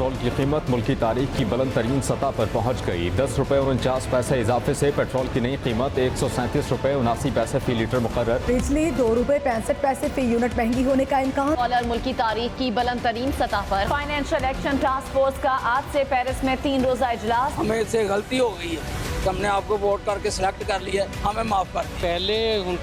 Petrol की कीमत मुल्क की तारीख की बुलंद तरीन सतह पर पहुँच गई। 10 रुपये और 49 पैसे इजाफे से पेट्रोल की नई कीमत 137 रुपये 79 पैसे फी लीटर मुकर्रर। बिजली 2 रुपये 65 पैसे फी यूनिट महंगी होने का इम्कान। डॉलर मुल्क की तारीख की बुलंद तरीन सतह पर। फाइनेंशियल एक्शन टास्क फोर्स का आज से पेरिस में 3 रोजा इजलास। हमें से गलती हो गई है, हमने आपको वोट करके सिलेक्ट कर लिया है, हमें माफ कर। पहले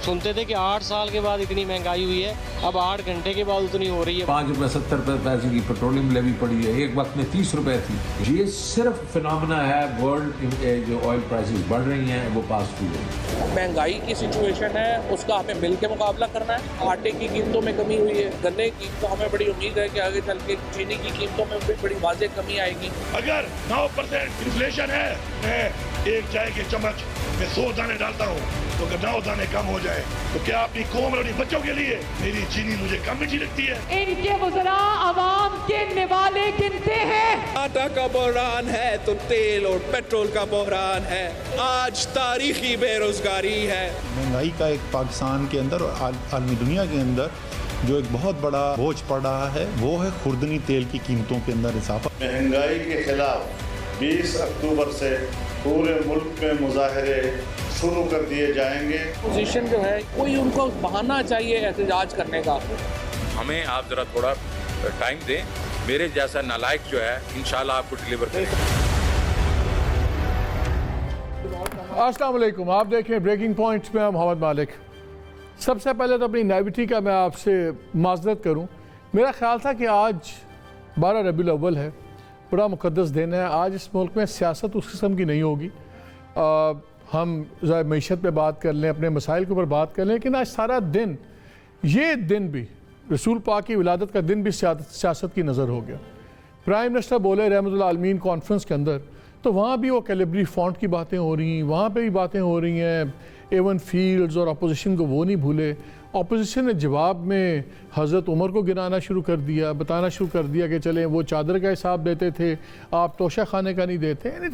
सुनते थे कि 8 साल के बाद इतनी महंगाई हुई है, अब 8 घंटे के बाद उतनी हो रही है। 5 रुपये 70 पैसे की पेट्रोलियम लेवी पड़ी है, एक वक्त में 30 रुपए थी। ये सिर्फ फिनोमेना है, वर्ल्ड जो ऑयल प्राइसेस बढ़ रही हैं वो पास थ्रू है। महंगाई की सिचुएशन है, उसका हमें मिल के मुकाबला करना है। आटे की कीमतों में कमी हुई है, गन्ने की तो हमें बड़ी उम्मीद है कि आगे चल के चीनी की कीमतों में भी बड़ी वाज़ेह कमी आएगी। अगर 9% इन्फ्लेशन है, मैं एक चाय के चम्मच में 100 दाने डालता हूँ, तो अगर 9 दाने कम हो जाए तो क्या अपनी कौम और अपने बच्चों के लिए मेरी चीनी मुझे कम मीठी लगती है? इनके वज़रा आवाम के निवाले गिनते हैं। आटा का बहरान है तो तेल और पेट्रोल का बहरान है। आज तारीखी बेरोजगारी है। महंगाई का एक पाकिस्तान के अंदर और आलमी दुनिया के अंदर जो एक बहुत बड़ा बोझ पड़ रहा है वो है खुर्दनी तेल की कीमतों के अंदर इजाफा। महंगाई के खिलाफ 20 अक्टूबर से पूरे मुल्क में मुजाहरे शुरू कर दिए जाएंगे। पोजीशन जो है कोई उनको बहाना चाहिए एहतजाज करने का। हमें आप जरा थोड़ा टाइम दें, मेरे जैसा नालायक जो है इंशाल्लाह आपको डिलीवर करेगा। अस्सलाम वालेकुम, आप देखें ब्रेकिंग पॉइंट्स में मोहम्मद मालिक। सबसे पहले तो अपनी नेविटी का मैं आपसे माजरत करूं। मेरा ख्याल था कि आज 12 रबीउल अव्वल है, बड़ा मुक़द्दस दिन है। आज इस मुल्क में सियासत उस किस्म की नहीं होगी। हम मईशत पे बात कर लें, अपने मसाइल के ऊपर बात कर लें, लेकिन आज सारा दिन, ये दिन भी रसूल पाक की विलादत का दिन भी सियासत की नज़र हो गया। प्राइम मिनिस्टर बोले रहमतुल आलमीन कॉन्फ्रेंस के अंदर, तो वहाँ भी वो कैलिब्री फॉन्ट की बातें हो रही हैं, वहाँ पे भी बातें हो रही हैं एवन फील्ड्स, और अपोजिशन को वो नहीं भूले। अपोजिशन ने जवाब में हज़रत उमर को गिराना शुरू कर दिया, बताना शुरू कर दिया कि चलें वो चादर का हिसाब देते थे, आप तोशा खाने का नहीं देते। यानी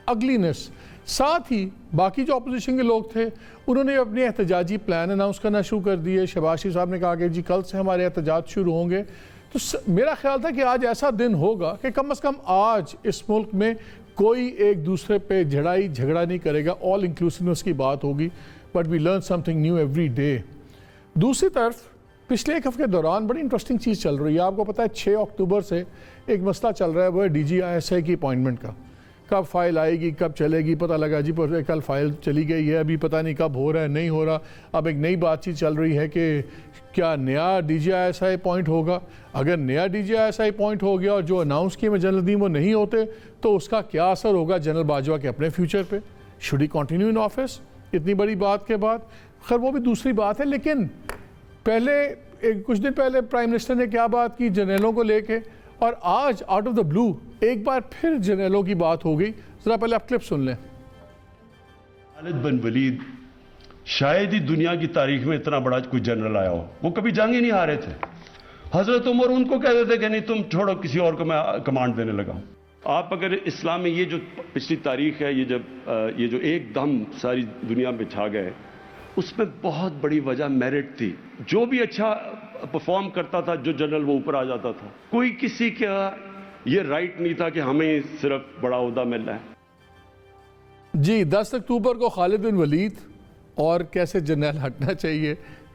अगलीनेस। साथ ही बाकी जो अपोजिशन के लोग थे उन्होंने अपने एहतजाजी प्लान अनाउंस करना शुरू कर दिए। शहबाज शरीफ साहब ने कहा कि जी कल से हमारे एहतजाज शुरू होंगे। तो मेरा ख्याल था कि आज ऐसा दिन होगा कि कम से कम आज इस मुल्क में कोई एक दूसरे पे झगड़ा नहीं करेगा, ऑल इंक्लूसिवनेस की बात होगी। But we learn something new every day. दूसरी तरफ पिछले एक हफ्ते के दौरान बड़ी इंटरेस्टिंग चीज़ चल रही है। आपको पता है 6 अक्टूबर से एक मसला चल रहा है, वो है DGISI की अपॉइंटमेंट का। कब फाइल आएगी, कब चलेगी, पता लगा जी कल फाइल चली गई है, अभी पता नहीं कब हो रहा है, नहीं हो रहा। अब एक नई बातचीत चल रही है कि क्या नया DGISI अपॉइंट होगा। अगर नया DGISI अपॉइंट हो गया और जो अनाउंस किए में जनरल नदीम वो नहीं होते, तो उसका क्या असर होगा जनरल बाजवा के अपने फ्यूचर पे। Should he continue in office इतनी बड़ी बात के बाद? खैर वो भी दूसरी बात है। लेकिन पहले कुछ दिन पहले प्राइम मिनिस्टर ने क्या बात की जनरलों को लेके, और आज आउट ऑफ द ब्लू एक बार फिर जनरलों की बात हो गई। जरा पहले आप क्लिप सुन लें। खालिद बिन वलीद शायद ही दुनिया की तारीख में इतना बड़ा कोई जनरल आया हो। वो कभी जंग ही नहीं हारे थे। हजरत उमर उनको कहते थे कि नहीं तुम छोड़ो, किसी और को मैं कमांड देने लगा हूं। आप अगर इस्लाम में ये जो पिछली तारीख है, ये जो एकदम सारी दुनिया में छा गए, उसमें बहुत बड़ी वजह मेरिट थी। जो भी अच्छा परफॉर्म करता था जो जनरल, वो ऊपर आ जाता था। कोई किसी का ये राइट नहीं था कि हमें सिर्फ बड़ा ओहदा मिल रहा है। जी 10 अक्टूबर को खालिद बिन वलीद और कैसे जनरल हटना चाहिए,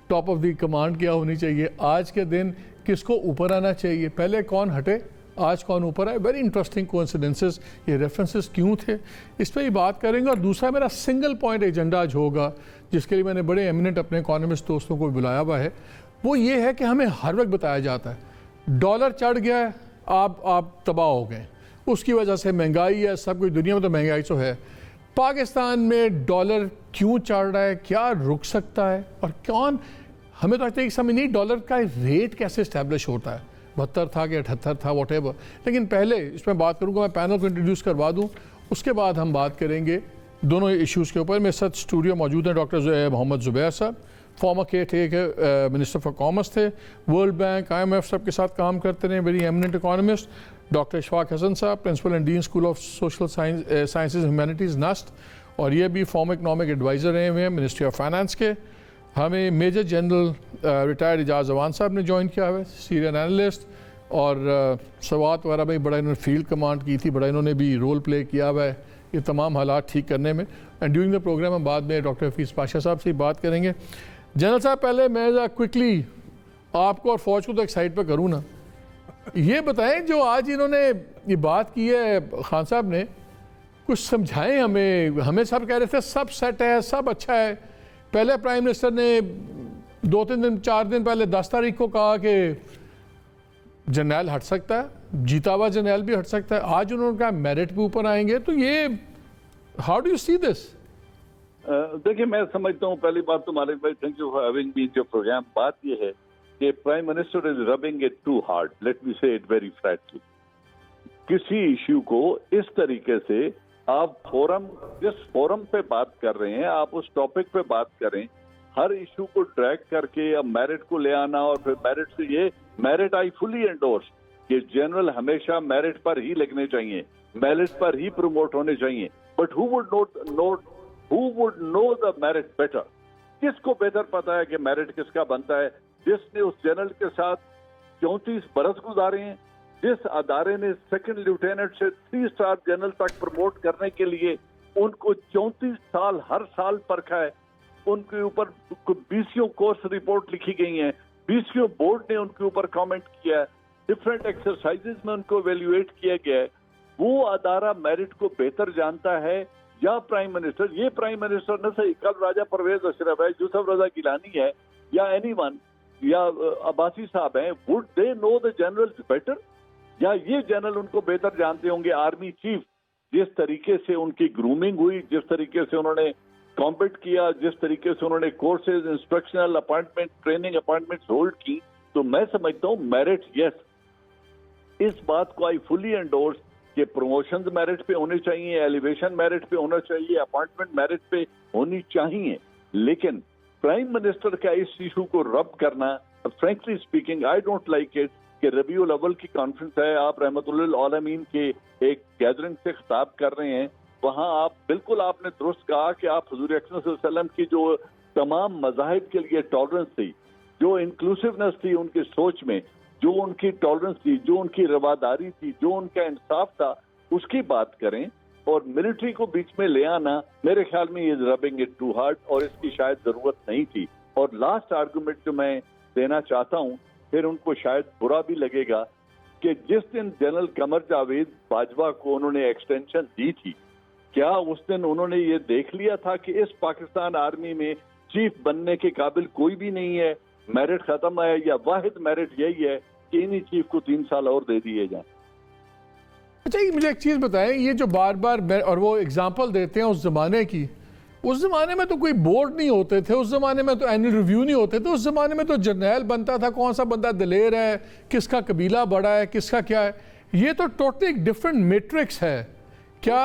टॉप ऑफ द कमांड क्या होनी चाहिए, आज के दिन किसको ऊपर आना चाहिए, पहले कौन हटे, आज कौन ऊपर आए। वेरी इंटरेस्टिंग कोइंसिडेंसेस, ये रेफरेंसेस क्यों थे, इस पर ही बात करेंगे। और दूसरा मेरा सिंगल पॉइंट एजेंडा आज होगा, जिसके लिए मैंने बड़े एमिनेंट अपने इकोनॉमिस्ट दोस्तों को बुलाया हुआ है। वो ये है कि हमें हर वक्त बताया जाता है डॉलर चढ़ गया है, आप तबाह हो गए, उसकी वजह से महंगाई है, सब कुछ दुनिया में तो महंगाई तो है। पाकिस्तान में डॉलर क्यों चढ़ रहा है, क्या रुक सकता है, और कौन, हमें तो आज तक समझ नहीं डॉलर का रेट कैसे इस्टेब्लिश होता है, 72 था कि 78 था, वॉटेवर। लेकिन पहले इसमें बात करूँगा, मैं पैनल को इंट्रोड्यूस करवा दूँ, उसके बाद हम बात करेंगे दोनों इश्यूज़ के ऊपर। मेरे साथ स्टूडियो मौजूद हैं डॉक्टर मोहम्मद ज़ुबैर साहब, former caretaker minister for commerce थे, वर्ल्ड बैंक IMF सब के साथ काम करते रहे, very eminent economist. Doctor Ishfaq Hasan साहब, principal and dean school of social sciences humanities NUST, और ये भी फॉर्मर इकनॉमिक एडवाइज़र रहे हुए हैं मिनिस्ट्री ऑफ फाइनेंस के। हमें major general retired Ejaz Awan साहब ने ज्वाइन किया हुआ है, सीनियर एनालिस्ट, और सवात वगैरह में बड़ा इन्होंने फील्ड कमांड की थी, बड़ा इन्होंने भी रोल प्ले किया हुआ है ये तमाम हालात ठीक करने में। एंड ड्यूरिंग द प्रोग्राम हम बाद में डॉक्टर हफीज़ पाशा साहब से बात करेंगे। जनरल साहब, पहले मैं क्विकली आपको और फौज को तो एक साइड पर करूँ ना, ये बताएं जो आज इन्होंने ये बात की है खान साहब ने, कुछ समझाएं हमें सब कह रहे थे सब सेट है, सब अच्छा है। पहले प्राइम मिनिस्टर ने 2-3 दिन 4 दिन पहले 10 तारीख को कहा कि जर्नैल हट सकता है, जीता हुआ जर्नैल भी हट सकता है। आज उन्होंने कहा मेरिट पे ऊपर आएंगे, तो ये how do you see this? देखिए, मैं समझता हूँ पहली बात तो मालिक भाई, thank you for having me जो प्रोग्राम। बात ये है कि prime minister is rubbing it too hard, let me say it very frankly. किसी इश्यू को इस तरीके से आप जिस फोरम पे बात कर रहे हैं, आप उस टॉपिक पे बात करें, हर इशू को ड्रैग करके अब मेरिट को ले आना और फिर मेरिट से ये मेरिट आई फुली एंडोर्स कि जनरल हमेशा मेरिट पर ही लगने चाहिए, मेरिट पर ही प्रमोट होने चाहिए। But who would know the merit better? किसको बेहतर पता है कि मेरिट किसका बनता है? जिसने उस जनरल के साथ 34 बरस गुजारे हैं, जिस अदारे ने सेकंड लेफ्टिनेंट से 3 स्टार जनरल तक प्रमोट करने के लिए उनको 34 साल हर साल परखा है, उनके ऊपर 20 कोर्स रिपोर्ट लिखी गई हैं, 20 बोर्ड ने उनके ऊपर कमेंट किया है, डिफरेंट एक्सरसाइजेज में उनको एवेल्युएट किया गया है। वो अदारा मेरिट को बेहतर जानता है या प्राइम मिनिस्टर? ये प्राइम मिनिस्टर न सही, कल राजा परवेज अशरफ है, यूसुफ रजा गिलानी है, या एनीवन, या अब्बासी साहब हैं, would they know the generals better? या ये जनरल उनको बेहतर जानते होंगे? आर्मी चीफ जिस तरीके से उनकी ग्रूमिंग हुई, जिस तरीके से उन्होंने कॉम्पिट किया, जिस तरीके से उन्होंने courses, instructional appointment, training appointment hold की, तो मैं समझता हूँ मेरिट, यस, इस बात को आई फुली एंडोर्स कि प्रमोशंस मेरिट पे होने चाहिए, एलिवेशन मेरिट पे होना चाहिए, अपॉइंटमेंट मेरिट पे होनी चाहिए। लेकिन प्राइम मिनिस्टर का इस इशू को रब करना, frankly speaking, I don't like it. कि रबीउल अव्वल की कॉन्फ्रेंस है, आप रहमतुल्लिल आलमीन के एक गैदरिंग से खिताब कर रहे हैं, वहां आप बिल्कुल आपने दुरुस्त कहा कि आप हुजूर अकरम सल्लल्लाहु अलैहि वसल्लम की जो तमाम मज़ाहिब के लिए टॉलरेंस थी, जो इंक्लूसिवनेस थी उनकी सोच में, जो उनकी टॉलरेंस थी, जो उनकी रवादारी थी, जो उनका इंसाफ था, उसकी बात करें। और मिलिट्री को बीच में ले आना मेरे ख्याल में is rubbing it too hard, और इसकी शायद जरूरत नहीं थी। और लास्ट आर्गुमेंट जो मैं देना चाहता हूं, फिर उनको शायद बुरा भी लगेगा कि जिस दिन जनरल कमर जावेद बाजवा को उन्होंने एक्सटेंशन दी थी, क्या उस दिन उन्होंने ये देख लिया था कि इस पाकिस्तान आर्मी में चीफ बनने के काबिल कोई भी नहीं है, मेरिट खत्म है? या वाहिद मेरिट यही है कि इन्हीं चीफ को 3 साल और दे दिए जाएं? अच्छा, ये मुझे एक चीज़ बताएं, ये जो बार बार और वो एग्जांपल देते हैं उस ज़माने की, उस ज़माने में तो कोई बोर्ड नहीं होते थे, उस ज़माने में तो एनुअल रिव्यू नहीं होते थे, उस ज़माने में तो जर्नैल बनता था, कौन सा बंदा दिलेर है, किसका कबीला बड़ा है, किसका क्या है। ये तो टोटली एक डिफरेंट मैट्रिक्स है। क्या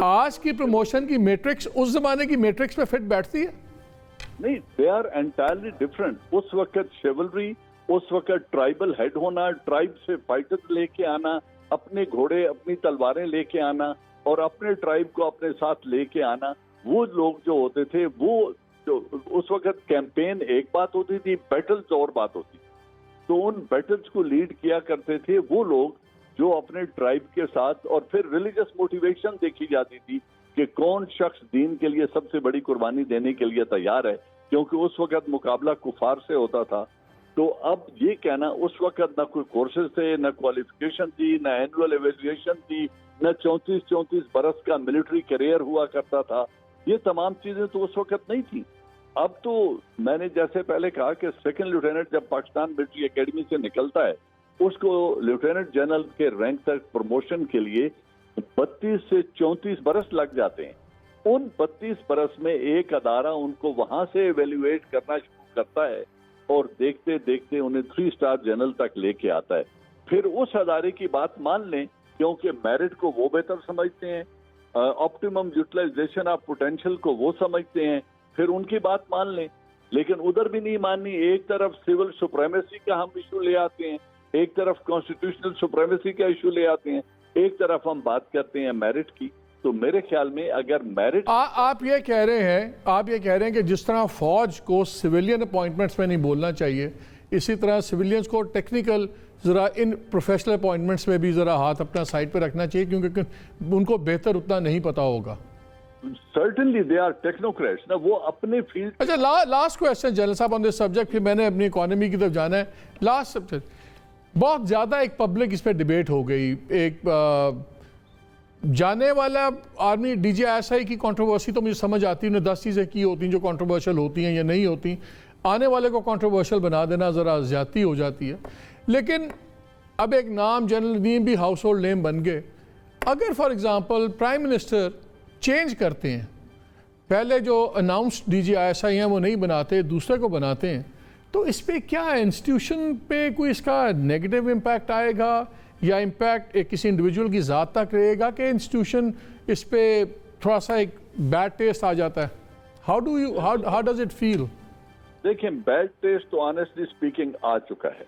आज की प्रमोशन की मैट्रिक्स उस ज़माने की मैट्रिक्स पे फिट बैठती है? नहीं, दे आर एंटायरली डिफरेंट। उस वक्त शेवलरी, उस वक्त ट्राइबल हेड होना, ट्राइब से फाइटर्स लेके आना, अपने घोड़े अपनी तलवारें लेके आना और अपने ट्राइब को अपने साथ लेके आना, वो लोग जो होते थे, वो जो उस वक्त कैंपेन एक बात होती थी, बैटल्स और बात होती। तो उन बैटल्स को लीड किया करते थे वो लोग जो अपने ट्राइब के साथ, और फिर रिलीजियस मोटिवेशन देखी जाती थी कि कौन शख्स दीन के लिए सबसे बड़ी कुर्बानी देने के लिए तैयार है, क्योंकि उस वक्त मुकाबला कुफार से होता था। तो अब ये कहना, उस वक्त ना कोई कोर्सेज थे, ना क्वालिफिकेशन थी, ना एनुअल एवेल्युएशन थी, ना 34 बरस का मिलिट्री करियर हुआ करता था, ये तमाम चीजें तो उस वक्त नहीं थी। अब तो मैंने जैसे पहले कहा कि सेकंड लेफ्टिनेंट जब पाकिस्तान मिलिट्री एकेडमी से निकलता है, उसको लेफ्टिनेंट जनरल के रैंक तक प्रमोशन के लिए 32 से 34 बरस लग जाते हैं। उन 32 बरस में एक अदारा उनको वहां से एवेल्युएट करना शुरू करता है और देखते देखते उन्हें 3 स्टार जनरल तक लेके आता है। फिर उस अदारे की बात मान लें, क्योंकि मेरिट को वो बेहतर समझते हैं, ऑप्टिमम यूटिलाइजेशन ऑफ पोटेंशियल को वो समझते हैं, फिर उनकी बात मान लें। लेकिन उधर भी नहीं माननी। एक तरफ सिविल सुप्रीमेसी का हम इशू ले आते हैं, एक तरफ कॉन्स्टिट्यूशनल सुप्रीमेसी का इशू ले आते हैं, एक तरफ हम बात करते हैं मेरिट की। तो मेरे ख्याल में अगर मेरिट आप ये कह रहे हैं कि जिस तरह फौज को सिविलियन अपॉइंटमेंट्स में नहीं बोलना चाहिए, इसी तरह सिविलियंस को टेक्निकल ज़रा इन प्रोफेशनल अपॉइंटमेंट्स में भी ज़रा हाथ अपना साइड पर रखना चाहिए, क्योंकि उनको बेहतर उतना नहीं पता होगा। Certainly they are technocrats ना, वो अपने फील्ड। अच्छा, लास्ट क्वेश्चन जनरल साहब ऑन दिस सब्जेक्ट, फिर मैंने अपनी इकोनॉमी की तरफ जाना है। लास्ट सब्जेक्ट, बहुत ज़्यादा एक पब्लिक इस पर डिबेट हो गई। एक जाने वाला आर्मी DGISI की कंट्रोवर्सी तो मुझे समझ आती है, उन्हें 10 चीज़ें की होती हैं जो कंट्रोवर्शियल होती हैं या नहीं होती। आने वाले को कंट्रोवर्शियल बना देना ज़रा ज़्यादती हो जाती है। लेकिन अब एक नाम जनरल नदीम भी हाउस होल्ड नेम बन गए। अगर for example prime minister change करते हैं, पहले जो अनाउंस्ड DGISI हैं वो नहीं बनाते, दूसरे को बनाते हैं, तो इस पर क्या इंस्टीट्यूशन पे कोई इसका नेगेटिव इम्पैक्ट आएगा या इम्पैक्ट एक किसी इंडिविजुअल की ज़ात तक रहेगा कि इंस्टीट्यूशन इस पे थोड़ा सा एक बैड टेस्ट आ जाता है? How does it feel? देखिए, बैड टेस्ट तो ऑनेस्टली स्पीकिंग आ चुका है,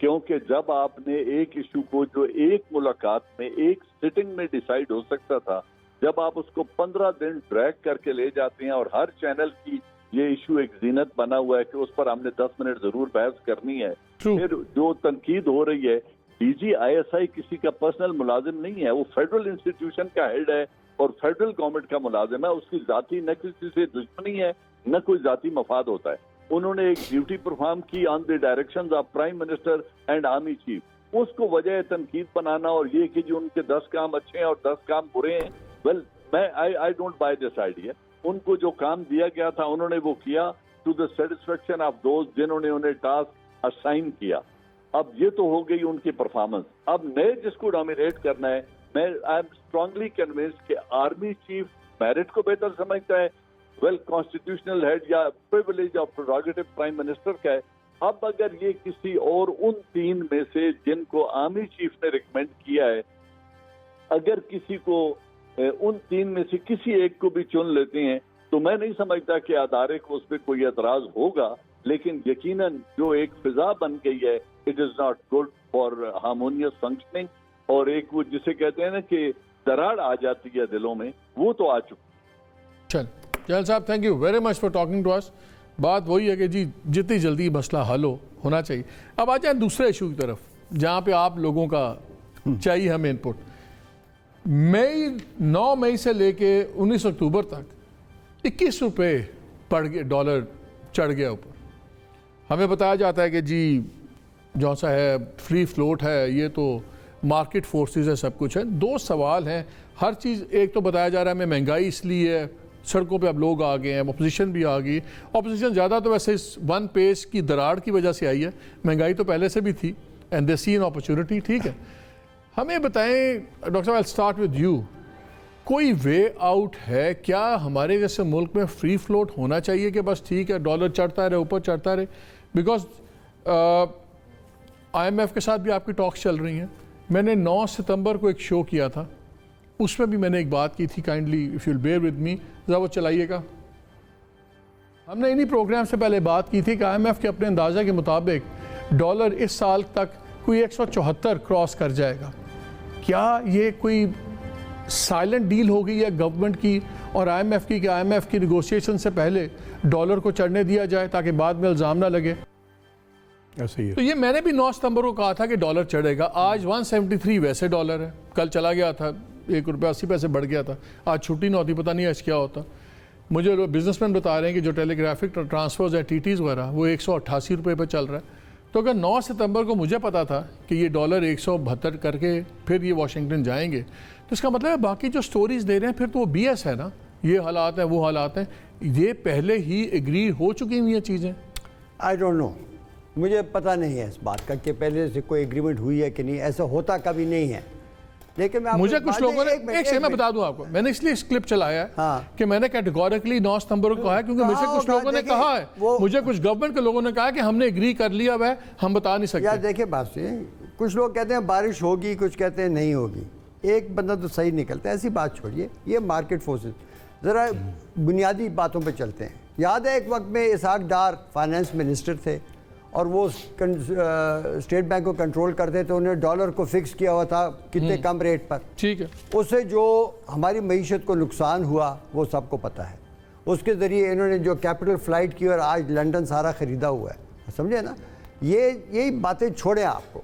क्योंकि जब आपने एक इशू को जो एक मुलाकात में एक सिटिंग में डिसाइड हो सकता था, जब आप उसको 15 दिन ड्रैग करके ले जाते हैं और हर चैनल की ये इशू एक जीनत बना हुआ है कि उस पर हमने 10 मिनट जरूर बहस करनी है। फिर जो तनकीद हो रही है, DGISI किसी का पर्सनल मुलाजिम नहीं है, वो फेडरल इंस्टीट्यूशन का हेड है और फेडरल गवर्नमेंट का मुलाजिम है। उसकी जाती न किसी से दुश्मनी है न कोई जाती मफाद होता है। उन्होंने एक ड्यूटी परफॉर्म की on the directions of prime minister and army chief, उसको वजह तनकीद बनाना और ये कि जो उनके 10 काम अच्छे हैं और 10 काम बुरे हैं, वेल मैं I don't by this idea. उनको जो काम दिया गया था उन्होंने वो किया टू द सेटिस्फेक्शन ऑफ दोस्त जिन्होंने उन्हें टास्क असाइन किया। अब ये तो हो गई उनकी परफॉर्मेंस। अब नए जिसको डोमिनेट करना है, मैं आई एम स्ट्रांगली कन्विंस्ड कि आर्मी चीफ मेरिट को बेहतर समझता है, वेल कॉन्स्टिट्यूशनल हेड या privilege of prerogative prime minister का है। अब अगर ये किसी और उन 3 में से जिनको आर्मी चीफ ने रिकमेंड किया है, अगर किसी को उन 3 में से किसी एक को भी चुन लेते हैं, तो मैं नहीं समझता कि अदारे को उस पर कोई एतराज होगा। लेकिन यकीनन जो एक फिजा बन गई है, it is not good for harmonious functioning, और एक वो जिसे कहते हैं ना कि दरार आ जाती है दिलों में, वो तो आ चुकी। चल जल साहब, thank you very much for talking to us. बात वही है कि जी जितनी जल्दी मसला हल होना चाहिए। अब आ जाए दूसरे इशू की तरफ, जहाँ पे आप लोगों का चाहिए हमें इनपुट। 9 मई से लेके 19 अक्टूबर तक 21 रुपये पड़ गए, डॉलर चढ़ गया ऊपर। हमें बताया जाता है कि जी जो सा है फ्री फ्लोट है, ये तो मार्केट फोर्सेस है, सब कुछ है। 2 सवाल हैं हर चीज़। एक तो बताया जा रहा है महंगाई इसलिए है, सड़कों पे अब लोग आ गए हैं, अपोजिशन भी आ गई। अपोजिशन ज़्यादा तो वैसे इस वन पेज की दरार की वजह से आई है, महंगाई तो पहले से भी थी, and they see an opportunity. ठीक है, हमें बताएं डॉक्टर साहब, आई स्टार्ट विद यू, कोई वे आउट है क्या? हमारे जैसे मुल्क में फ्री फ्लोट होना चाहिए कि बस ठीक है डॉलर चढ़ता रहे, ऊपर चढ़ता रहे? बिकॉज IMF के साथ भी आपकी टॉक्स चल रही हैं। मैंने 9 सितंबर को एक शो किया था, उसमें भी मैंने एक बात की थी, kindly if you'll bear with me, ज़रा वो चलाइएगा। हमने इन्हीं प्रोग्राम से पहले बात की थी कि IMF के अपने अंदाज़े के मुताबिक डॉलर इस साल तक कोई 174 क्रॉस कर जाएगा। क्या ये कोई साइलेंट डील हो गई है गवर्नमेंट की और IMF की कि IMF की निगोशिएशन से पहले डॉलर को चढ़ने दिया जाए ताकि बाद में इल्ज़ाम ना लगे? ऐसे ही है। तो ये मैंने भी 9 सितंबर को कहा था कि डॉलर चढ़ेगा। आज 173 वैसे डॉलर है, कल चला गया था, 1 रुपया 80 पैसे बढ़ गया था। आज छुट्टी न होती, पता नहीं आज क्या होता। मुझे बिजनेसमैन बता रहे हैं कि जो टेलीग्राफिक ट्रांसफर्स है, TTs वगैरह, वो 188 रुपये पर चल रहा है। तो अगर 9 सितंबर को मुझे पता था कि ये डॉलर 172 करके फिर ये वाशिंगटन जाएंगे, तो इसका मतलब है बाकी जो स्टोरीज दे रहे हैं फिर तो वो BS है ना, ये हालात हैं वो हालात हैं, ये पहले ही एग्री हो चुकी हुई हैं चीज़ें। आई डोंट नो, मुझे पता नहीं है इस बात का कि पहले से कोई एग्रीमेंट हुई है कि नहीं, ऐसा होता कभी नहीं है। लेकिन मैं मुझे कुछ लोगों ने एक से मैं बता दूं आपको, मैंने इसलिए इस क्लिप चलाया है कि मैंने कैटेगोरिकली 9 सितंबर को कहा है, क्योंकि मुझे कुछ लोगों ने कहा है, मुझे कुछ गवर्नमेंट के लोगों ने कहा कि हमने एग्री कर लिया है, हम बता नहीं सकते। यार देखिए बात से, कुछ लोग कहते हैं बारिश होगी, कुछ कहते हैं नहीं होगी, एक बंदा तो सही निकलता है। ऐसी बात छोड़िए, ये मार्केट फोर्सेस, ज़रा बुनियादी बातों पर चलते हैं। याद है एक वक्त में इसहाक डार फाइनेंस मिनिस्टर थे और वो स्टेट बैंक को कंट्रोल करते थे, उन्होंने डॉलर को फिक्स किया हुआ था कितने कम रेट पर। ठीक है, उससे जो हमारी मईशत को नुकसान हुआ वो सबको पता है। उसके ज़रिए इन्होंने जो कैपिटल फ्लाइट की और आज लंदन सारा ख़रीदा हुआ है, समझे ना। ये यही बातें छोड़ें आपको,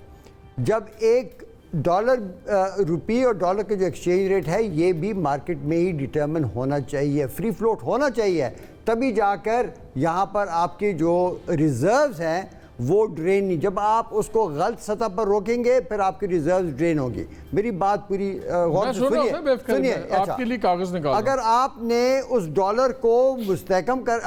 जब एक डॉलर रुपये और डॉलर का जो एक्सचेंज रेट है ये भी मार्केट में ही डिटर्मिन होना चाहिए, फ्री फ्लोट होना चाहिए, तभी जाकर यहाँ पर आपके जो रिजर्व्स हैं वो ड्रेन नहीं। जब आप उसको गलत सतह पर रोकेंगे फिर आपकी रिजर्व ड्रेन होगी। मेरी बात पूरी गौर से सुनिए। आपके लिए कागज निकाल, अगर आपने उस डॉलर को मुस्तहकम कर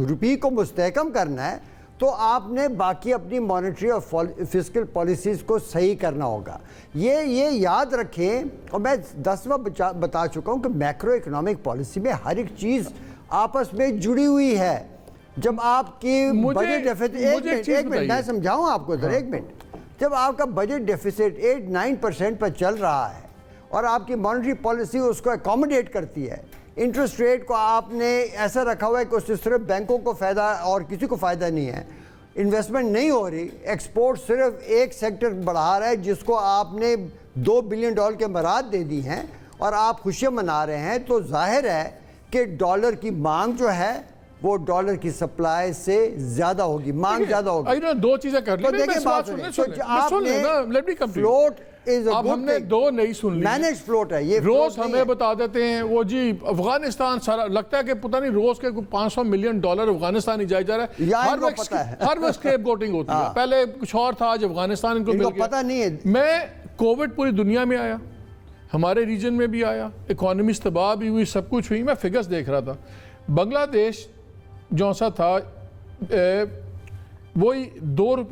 रुपये को मुस्तहकम करना है तो आपने बाकी अपनी मॉनेटरी और फिस्कल पॉलिसीज़ को सही करना होगा। ये याद रखें, और मैं 10वां बता चुका हूँ कि मैक्रो इकोनॉमिक पॉलिसी में हर एक चीज़ आपस में जुड़ी हुई है। जब आपकी बजट डेफिसिट, एक मिनट मैं समझाऊँ आपको इधर, एक मिनट। जब आपका बजट डेफिसिट 8-9% पर चल रहा है और आपकी मॉनेटरी पॉलिसी उसको अकोमोडेट करती है, इंटरेस्ट रेट को आपने ऐसा रखा हुआ है कि उससे सिर्फ बैंकों को फ़ायदा और किसी को फ़ायदा नहीं है, इन्वेस्टमेंट नहीं हो रही, एक्सपोर्ट सिर्फ एक सेक्टर बढ़ा रहा है जिसको आपने $2 बिलियन के मराद दे दी हैं और आप खुशियाँ मना रहे हैं, तो जाहिर है कि डॉलर की मांग जो है वो डॉलर की सप्लाई से ज़्यादा होगी, मांग ज़्यादा होगी। दो चीज़ें कर ली, देखिए फ्लोट अब हमने दो नहीं सुन ली, मैनेज फ्लोट है ये। रोज हमें बता देते हैं वो जी अफगानिस्तान सारा, लगता है कि पता नहीं रोज के $500 मिलियन अफगानिस्तान ही जाया जा रहा है। हर वक्त स्केप गोटिंग होती है, पहले कुछ और था, आज अफगानिस्तान इनको मिल गया, पता नहीं है। मैं कोविड पूरी दुनिया में आया, हमारे रीजन में भी आया, इकोनॉमी तबाह भी हुई, सब कुछ हुई। मैं फिगर्स देख रहा था, बांग्लादेश जो सा था वही ₹2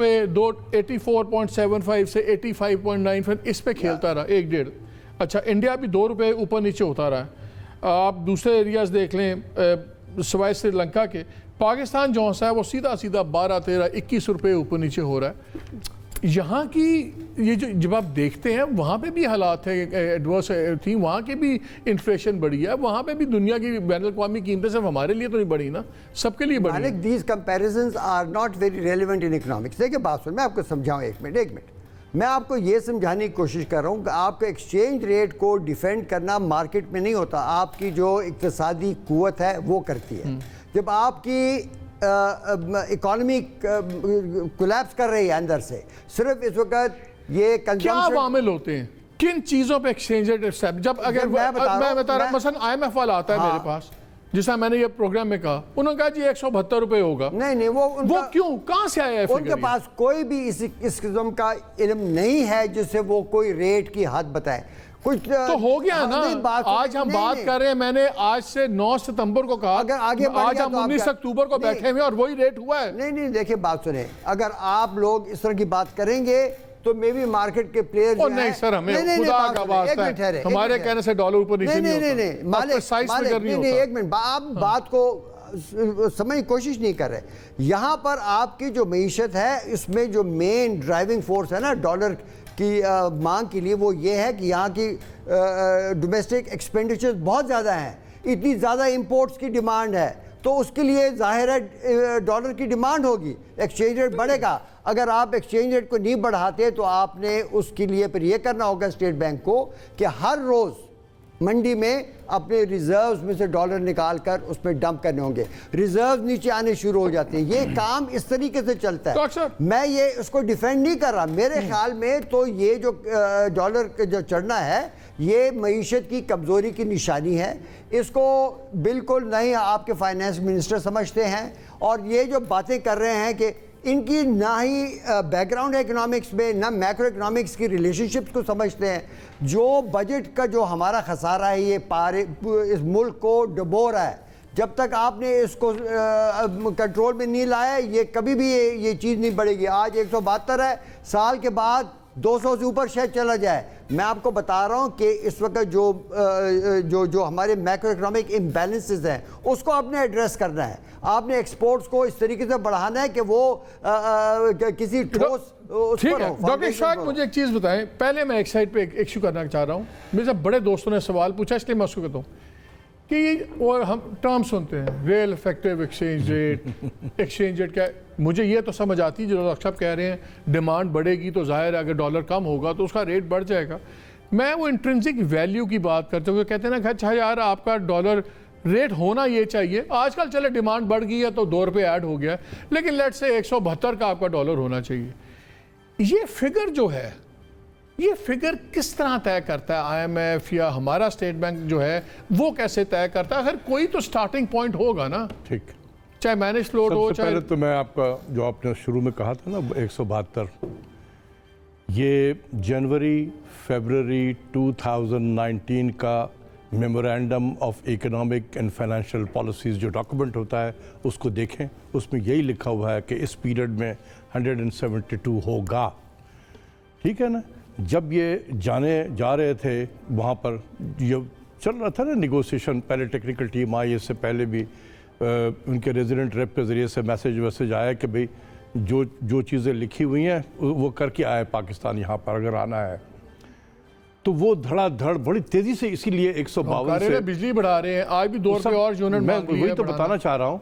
84.75 से 85.95 इस पे खेलता रहा, 1-1.5। अच्छा, इंडिया भी ₹2 ऊपर नीचे होता रहा है। आप दूसरे एरियाज देख लें सिवाय श्रीलंका के, पाकिस्तान जो सा है वो सीधा 12, 13, ₹21 ऊपर नीचे हो रहा है। यहाँ की ये जो जब आप देखते हैं वहाँ पे भी हालात है एडवर्स थी, वहाँ के भी इन्फ्लेशन बढ़ी है, वहाँ पे भी दुनिया की बैनुल-अक़वामी कीमतें सिर्फ हमारे लिए तो नहीं बढ़ी ना, सबके लिए बढ़ी। These comparisons are not very relevant in economics. देखिए बात सुन, मैं आपको समझाऊँ, एक मिनट। मैं आपको ये समझाने की कोशिश कर रहा हूँ कि आपका एक्सचेंज रेट को डिफेंड करना मार्केट में नहीं होता, आपकी जो इक़्तिसादी कुव्वत है वो करती है। जब आपकी इकोनॉमी कोलैप्स कर रही है अंदर से, सिर्फ इस वक्त ये क्या वामिल होते हैं, किन चीज़ों पे एक्सचेंज रेट स्टेप, जब अगर मैं बता रहा हूँ मसलन IMF वाला आता है मेरे पास, जिसका मैंने ये प्रोग्राम में कहा, उन्होंने कहा जी ₹172 होगा। नहीं वो क्यों, कहाँ से आया है? उनके पास कोई भी इस किस्म का इल्म नहीं है जिससे वो कोई रेट की हद बताए। कुछ तो हो गया ना, आज हम बात कर रहे हैं, मैंने आज से 9 सितंबर को कहा, अगर आगे आज हम 19 अक्टूबर को बैठे हुए और वही रेट हुआ है। नहीं देखिए बात सुने, अगर आप लोग इस तरह की बात करेंगे तो मे भी मार्केट के प्लेयर जो नहीं सर, हमें खुदा का वास्ता है, हमारे कहने से डॉलर ऊपर नीचे नहीं होता। नहीं, एक मिनट, आप बात को समझने की कोशिश नहीं कर रहे। यहाँ पर आपकी जो मईशत है इसमें जो मेन ड्राइविंग फोर्स है ना डॉलर की मांग के लिए, वो ये है कि यहाँ की डोमेस्टिक एक्सपेंडिचर बहुत ज़्यादा हैं, इतनी ज़्यादा इंपोर्ट्स की डिमांड है, तो उसके लिए जाहिर है डॉलर की डिमांड होगी, एक्सचेंज रेट बढ़ेगा। अगर आप एक्सचेंज रेट को नहीं बढ़ाते तो आपने उसके लिए फिर ये करना होगा स्टेट बैंक को कि हर रोज़ मंडी में अपने रिजर्व्स में से डॉलर निकाल कर उसमें डंप करने होंगे, रिजर्व्स नीचे आने शुरू हो जाते हैं। ये काम इस तरीके से चलता है। मैं ये उसको डिफेंड नहीं कर रहा, मेरे ख्याल में तो ये जो डॉलर का जो चढ़ना है ये मईशत की कमज़ोरी की निशानी है। इसको बिल्कुल नहीं आपके फाइनेंस मिनिस्टर समझते हैं, और ये जो बातें कर रहे हैं कि इनकी ना ही बैकग्राउंड है इकोनॉमिक्स में, ना मैक्रो इकोनॉमिक्स की रिलेशनशिप्स को समझते हैं। जो बजट का जो हमारा खसारा है ये इस मुल्क को डुबो रहा है, जब तक आपने इसको कंट्रोल में नहीं लाया ये कभी भी ये चीज़ नहीं बढ़ेगी। आज 172 है, साल के बाद 200 से ऊपर शायद चला जाए। मैं आपको बता रहा हूँ कि इस वक्त जो हमारे मैक्रो इकोनॉमिक इम्बैलेंसेस हैं उसको आपने एड्रेस करना है। आपने एक्सपोर्ट्स को इस तरीके से बढ़ाना है कि वो किसी ठोस। ठीक है डॉक्टर शाह, मुझे एक चीज़ बताएं, पहले मैं एक साइड पे एक इशू करना चाह रहा हूँ। मेरे से बड़े दोस्तों ने सवाल पूछा, इसलिए मैं उसको कहता हूँ कि और हम टर्म सुनते हैं रियल इफेक्टिव एक्सचेंज रेट क्या है? मुझे ये तो समझ आती है जो डॉक्टर साहब कह रहे हैं डिमांड बढ़ेगी तो जाहिर है अगर डॉलर कम होगा तो उसका रेट बढ़ जाएगा। मैं वो इंट्रिंसिक वैल्यू की बात करते हुए कहते हैं ना, अच्छा यार आपका डॉलर रेट होना ये चाहिए। आजकल चले डिमांड बढ़ गई है तो $2 ऐड हो गया, लेकिन लेट से 172 का आपका डॉलर होना चाहिए। ये फिगर जो है, ये फिगर किस तरह तय करता है? आईएमएफ या हमारा स्टेट बैंक जो है वो कैसे तय करता है? अगर कोई तो स्टार्टिंग पॉइंट होगा ना, ठीक, चाहे मैनेज फ्लोट हो, चाहे पहले तो मैं आपका जो आपने शुरू में कहा था ना 172, ये जनवरी फरवरी 2019 का memorandum of economic and financial policies जो डॉक्यूमेंट होता है उसको देखें, उसमें यही लिखा हुआ है कि इस पीरियड में 172 होगा। ठीक है ना? जब ये जा रहे थे वहाँ पर, ये चल रहा था ना निगोसिएशन, पहले टेक्निकल टीम आई, इससे पहले भी उनके रेजिडेंट रेप के ज़रिए से मैसेज आया कि भाई जो चीज़ें लिखी हुई हैं वो करके आए पाकिस्तान यहाँ पर अगर आना है। तो वो धड़ाधड़ बड़ी तेज़ी से, इसीलिए 152 से बिजली बढ़ा रहे हैं, आज भी 2 रुपये और यूनिट मैं वही तो बताना चाह रहा हूँ।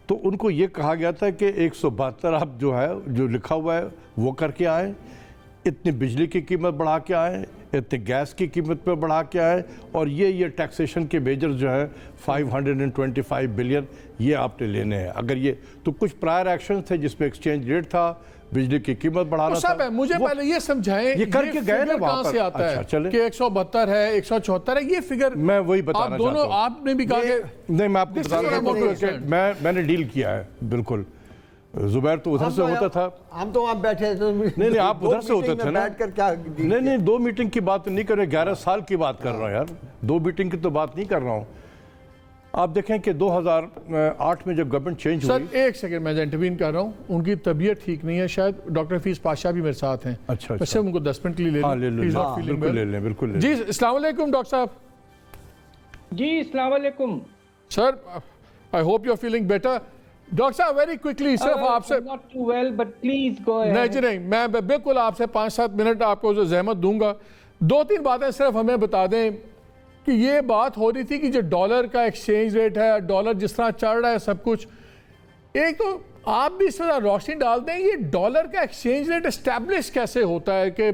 तो उनको ये कहा गया था कि 172 आप जो लिखा हुआ है वो करके आए, इतनी बिजली की कीमत बढ़ा के आए, इतने गैस की कीमत पे बढ़ा के आए, और ये टैक्सेशन के मेजर जो है 525 बिलियन ये आपने लेने हैं। अगर ये तो कुछ प्रायर एक्शन थे जिसमें एक्सचेंज रेट था, बिजली की कीमत बढ़ाना तो सब है। मुझे पहले ये समझाएं, ये करके गए ना वहाँ से आता है चले कि 172 है, 174 है, ये फिगर मैं वही बताना चाहता हूँ। दोनों आपने भी कहा कि नहीं, मैं आपको बता रहा हूँ मैंने डील किया है। बिल्कुल, जुबैर तो उधर से होता था, हम तो वहाँ बैठे थे। नहीं आप उधर से होते थे ना। बैठकर क्या नहीं 2 मीटिंग की बात नहीं कर रहे, 11 साल की बात कर रहा हूँ यार, 2 मीटिंग की तो बात नहीं कर रहा हूँ। आप देखें कि 2008 में जब गवर्नमेंट चेंज हुई। सर एक सेकंड, मैं इंटरवीन कर रहा हूँ, उनकी तबीयत ठीक नहीं है, शायद डॉक्टर हफीज पाशा भी मेरे साथ हैं। अच्छा, वैसे उनको 10 मिनट के लिए ले लें। बिल्कुल जी अस्सलाम वालेकुम डॉक्टर साहब। जी अस्सलाम वालेकुम sir, I hope you are feeling better. Doctor साहब वेरी क्विकली, सिर्फ आपसे not too well but please go ahead. नहीं जी नहीं, मैं बिल्कुल आपसे 5-7 मिनट आपको जो जहमत दूंगा। 2-3 बातें सिर्फ हमें बता दें कि ये बात हो रही थी कि जो डॉलर का एक्सचेंज रेट है, डॉलर जिस तरह चढ़ रहा है सब कुछ, एक तो आप भी इस तरह रोशनी डाल दें, ये डॉलर का एक्सचेंज रेट एस्टैब्लिश कैसे होता है कि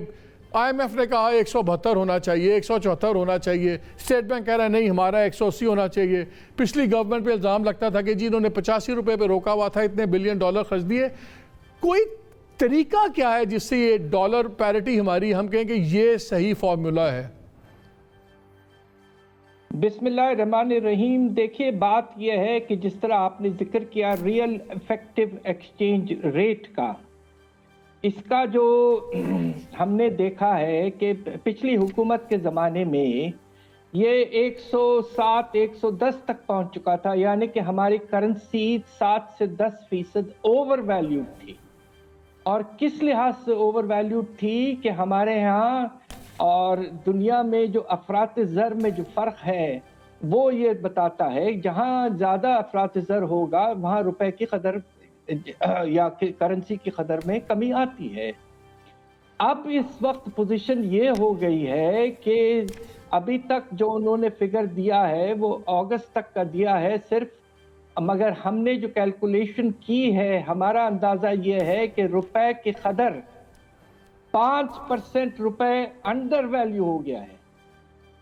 आईएमएफ ने कहा 172 होना चाहिए, 174 होना चाहिए, स्टेट बैंक कह रहा है नहीं हमारा 180 होना चाहिए। पिछली गवर्नमेंट पे इल्ज़ाम लगता था कि जी इन्होंने 85 रुपये पे रोका हुआ था, इतने बिलियन डॉलर खर्च दिए। कोई तरीका क्या है जिससे ये डॉलर पैरिटी हमारी, हम कहें कि ये सही फॉर्मूला है? बिस्मिल्लाहिर्रहमानिर्रहीम। देखिए बात यह है कि जिस तरह आपने जिक्र किया रियल इफेक्टिव एक्सचेंज रेट का, इसका जो हमने देखा है कि पिछली हुकूमत के ज़माने में ये 107-110 तक पहुंच चुका था, यानी कि हमारी करेंसी 7 से 10% ओवर वैल्यूड थी। और किस लिहाज से ओवर वैल्यूड थी कि हमारे यहाँ और दुनिया में जो अफरात ज़र में जो फ़र्क है वो ये बताता है, जहाँ ज़्यादा अफरात ज़र होगा वहाँ रुपए की कदर या करेंसी की कदर में कमी आती है। अब इस वक्त पोजीशन ये हो गई है कि अभी तक जो उन्होंने फिगर दिया है वो अगस्त तक का दिया है सिर्फ, मगर हमने जो कैलकुलेशन की है हमारा अंदाज़ा ये है कि रुपए की कदर 5% रुपए अंडर वैल्यू हो गया है,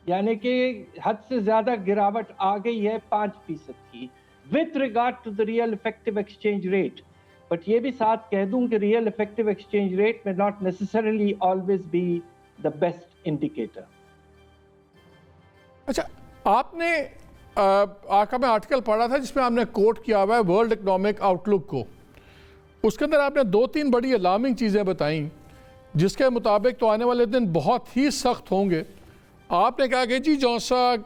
यानी कि हद से ज़्यादा गिरावट आ गई है 5% की with regard to the real effective exchange rate. But ये भी साथ कह दूं कि real effective exchange rate may not necessarily always be the best indicator. अच्छा, आपने आपका मैं आर्टिकल पढ़ा था जिसमें आपने कोट किया हुआ है वर्ल्ड इकोनॉमिक आउटलुक को, उसके अंदर आपने 2-3 बड़ी अलार्मिंग चीज़ें बताई जिसके मुताबिक तो आने वाले दिन बहुत ही सख्त होंगे। आपने कहा कि जी जो सा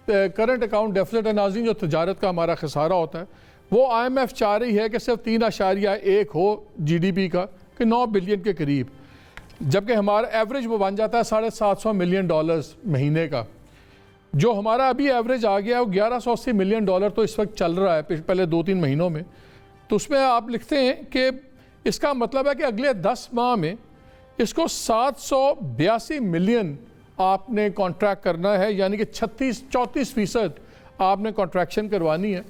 करंट अकाउंट डेफिसिट है नाज़रीन, जो तजारत का हमारा खसारा होता है, वो आईएमएफ चाह रही है कि सिर्फ 3.1 हो जीडीपी का, कि 9 बिलियन के करीब, जबकि हमारा एवरेज वो बन जाता है $750 मिलियन महीने का। जो हमारा अभी एवरेज आ गया है वो $1180 मिलियन तो इस वक्त चल रहा है पहले 2-3 महीनों में। तो उसमें आप लिखते हैं कि इसका मतलब है कि अगले 10 माह में इसको 782 मिलियन आपने कॉन्ट्रैक्ट करना है, यानी कि 34% आपने कॉन्ट्रैक्शन करवानी है।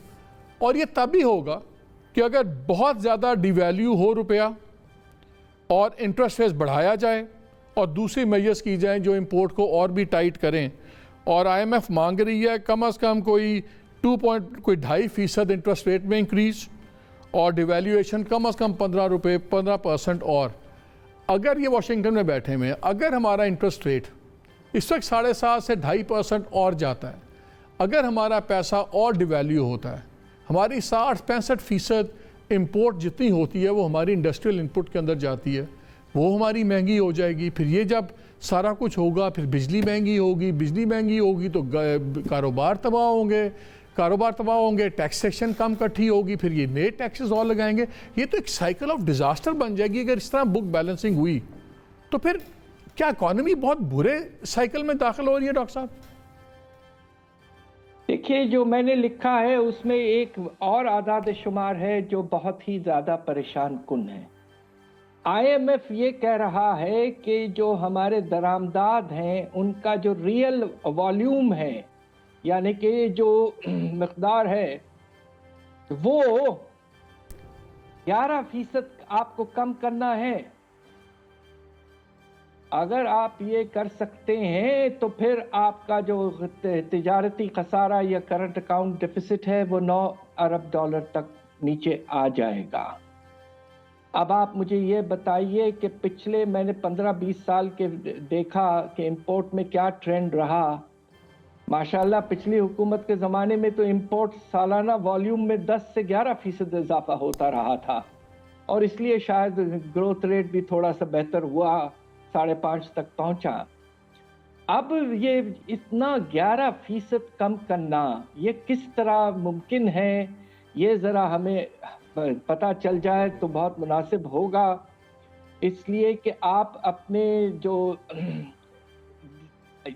और ये तभी होगा कि अगर बहुत ज़्यादा डिवैल्यू हो रुपया और इंटरेस्ट रेट बढ़ाया जाए और दूसरी मेजर्स की जाएं जो इंपोर्ट को और भी टाइट करें। और आईएमएफ मांग रही है कम से कम कोई 2.2.5% इंटरेस्ट रेट में इंक्रीज़ और डिवैल्यूएशन कम से कम 15% और। अगर ये वाशिंगटन में बैठे हुए हैं, अगर हमारा इंटरेस्ट रेट इस वक्त 7.5 से 2.5% और जाता है, अगर हमारा पैसा और डिवैल्यू होता है, हमारी 60-65% इंपोर्ट जितनी होती है वो हमारी इंडस्ट्रियल इनपुट के अंदर जाती है, वो हमारी महंगी हो जाएगी। फिर ये जब सारा कुछ होगा, फिर बिजली महंगी होगी, बिजली महंगी होगी तो कारोबार तबाह होंगे, कारोबार तबाह होंगे, टैक्सेशन कम इकट्ठी होगी, फिर ये नए टैक्सेस और लगाएंगे। ये तो एक साइकिल ऑफ डिजास्टर बन जाएगी। अगर इस तरह बुक बैलेंसिंग हुई तो फिर क्या इकॉनमी बहुत बुरे साइकिल में दाखिल हो रही है? डॉक्टर साहब देखिए, जो मैंने लिखा है उसमें एक और आदाद शुमार है जो बहुत ही ज़्यादा परेशान कुन है। IMF ये कह रहा है कि जो हमारे दरामदाद हैं उनका जो रियल वॉल्यूम है, यानी कि जो मकदार है, वो 11% आपको कम करना है। अगर आप ये कर सकते हैं तो फिर आपका जो तिजारती खसारा या करंट अकाउंट डेफिसिट है वो $9 अरब तक नीचे आ जाएगा। अब आप मुझे ये बताइए कि पिछले मैंने 15-20 साल के देखा कि इंपोर्ट में क्या ट्रेंड रहा। माशाल्लाह पिछली हुकूमत के ज़माने में तो इंपोर्ट सालाना वॉल्यूम में 10 से 11% इजाफा होता रहा था, और इसलिए शायद ग्रोथ रेट भी थोड़ा सा बेहतर हुआ, 5.5 तक पहुंचा। अब ये इतना 11% कम करना ये किस तरह मुमकिन है, ये ज़रा हमें पता चल जाए तो बहुत मुनासिब होगा। इसलिए कि आप अपने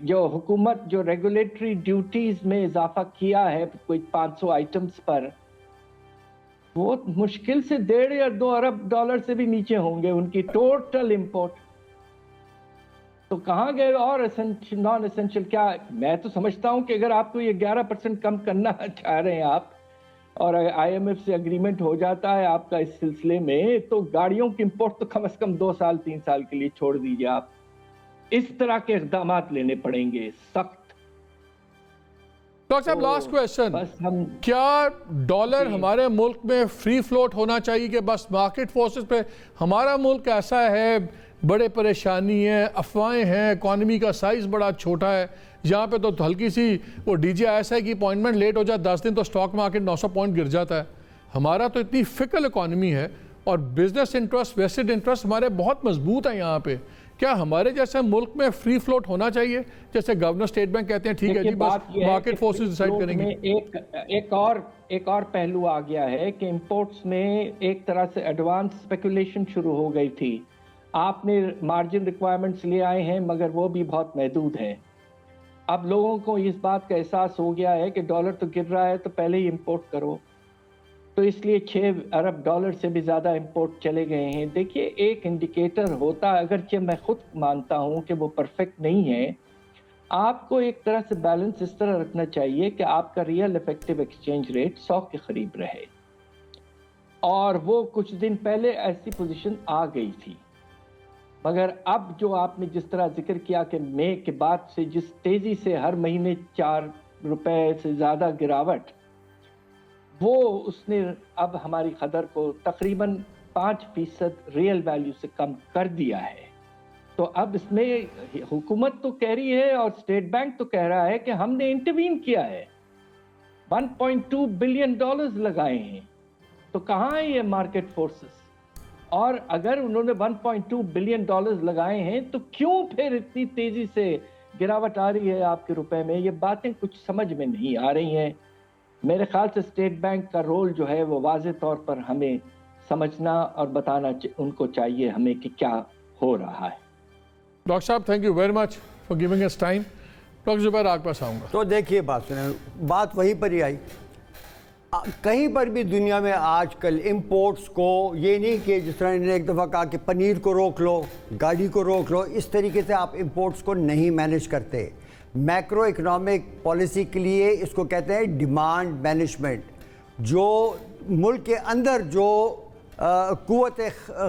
जो हुकूमत जो रेगुलेटरी ड्यूटीज़ में इजाफा किया है कोई 500 आइटम्स पर, वो मुश्किल से $1.5 या $2 अरब से भी नीचे होंगे उनकी टोटल इंपोर्ट। तो कहाँ गए और नॉन एसेंशियल? क्या मैं तो समझता हूँ कि अगर आपको ये 11% कम करना चाह रहे हैं आप, और IMF से एग्रीमेंट हो जाता है आपका इस सिलसिले में, तो गाड़ियों की इंपोर्ट तो कम से कम 2-3 साल के लिए छोड़ दीजिए। आप इस तरह के इक़दाम लेने पड़ेंगे सख्त। डॉक्टर साहब लास्ट क्वेश्चन, क्या डॉलर हमारे मुल्क में फ्री फ्लोट होना चाहिए कि बस मार्केट फोर्सेस पे? हमारा मुल्क ऐसा है, बड़े परेशानी है, अफवाहें हैं, इकॉनमी का साइज़ बड़ा छोटा है, यहाँ पे तो हल्की सी वो DGISI की अपॉइंटमेंट लेट हो जाए 10 दिन तो स्टॉक मार्केट 900 पॉइंट गिर जाता है। हमारा तो इतनी फिकल इकॉनमी है और बिजनेस इंटरेस्ट, वेस्टेड इंटरेस्ट हमारे बहुत मजबूत है यहाँ पे। क्या हमारे जैसे मुल्क में फ्री फ्लोट होना चाहिए, जैसे गवर्नर स्टेट बैंक कहते हैं ठीक है जी बस मार्केट फोर्सेस डिसाइड करेंगे? एक और पहलू आ गया है कि इंपोर्ट्स में एक तरह से एडवांस स्पेकुलेशन शुरू हो गई थी। आपने मार्जिन रिक्वायरमेंट्स ले आए हैं मगर वो भी बहुत महदूद है। अब लोगों को इस बात का एहसास हो गया है कि डॉलर तो गिर रहा है तो पहले ही इंपोर्ट करो, तो इसलिए $6 अरब से भी ज़्यादा इंपोर्ट चले गए हैं। देखिए, एक इंडिकेटर होता है, अगरचे मैं खुद मानता हूँ कि वो परफेक्ट नहीं है, आपको एक तरह से बैलेंस इस तरह रखना चाहिए कि आपका रियल इफेक्टिव एक्सचेंज रेट 100 के करीब रहे, और वो कुछ दिन पहले ऐसी पोजीशन आ गई थी। मगर अब जो आपने जिस तरह जिक्र किया कि मई के बाद से जिस तेज़ी से हर महीने $4 से ज़्यादा गिरावट, वो उसने अब हमारी कदर को तकरीबन 5% रियल वैल्यू से कम कर दिया है। तो अब इसमें हुकूमत तो कह रही है और स्टेट बैंक तो कह रहा है कि हमने इंटरवीन किया है, $1.2 बिलियन लगाए हैं। तो कहाँ है ये मार्केट फोर्सेस? और अगर उन्होंने $1.2 बिलियन लगाए हैं तो क्यों फिर इतनी तेजी से गिरावट आ रही है आपके रुपए में? ये बातें कुछ समझ में नहीं आ रही हैं। मेरे ख्याल से स्टेट बैंक का रोल जो है वो वाज़े तौर पर हमें समझना और बताना उनको चाहिए हमें कि क्या हो रहा है। डॉक्टर साहब thank you very much for giving us time. Doctor Zubair आपके पास आऊँगा। तो देखिए, बात सुने, बात वहीं पर ही आई। कहीं पर भी दुनिया में आजकल इंपोर्ट्स को, ये नहीं कि जिस तरह इन्होंने एक दफ़ा कहा कि पनीर को रोक लो, गाड़ी को रोक लो, इस तरीके से आप इंपोर्ट्स को नहीं मैनेज करते। मैक्रो इकोनॉमिक पॉलिसी के लिए इसको कहते हैं डिमांड मैनेजमेंट। जो मुल्क के अंदर जो कुव्वत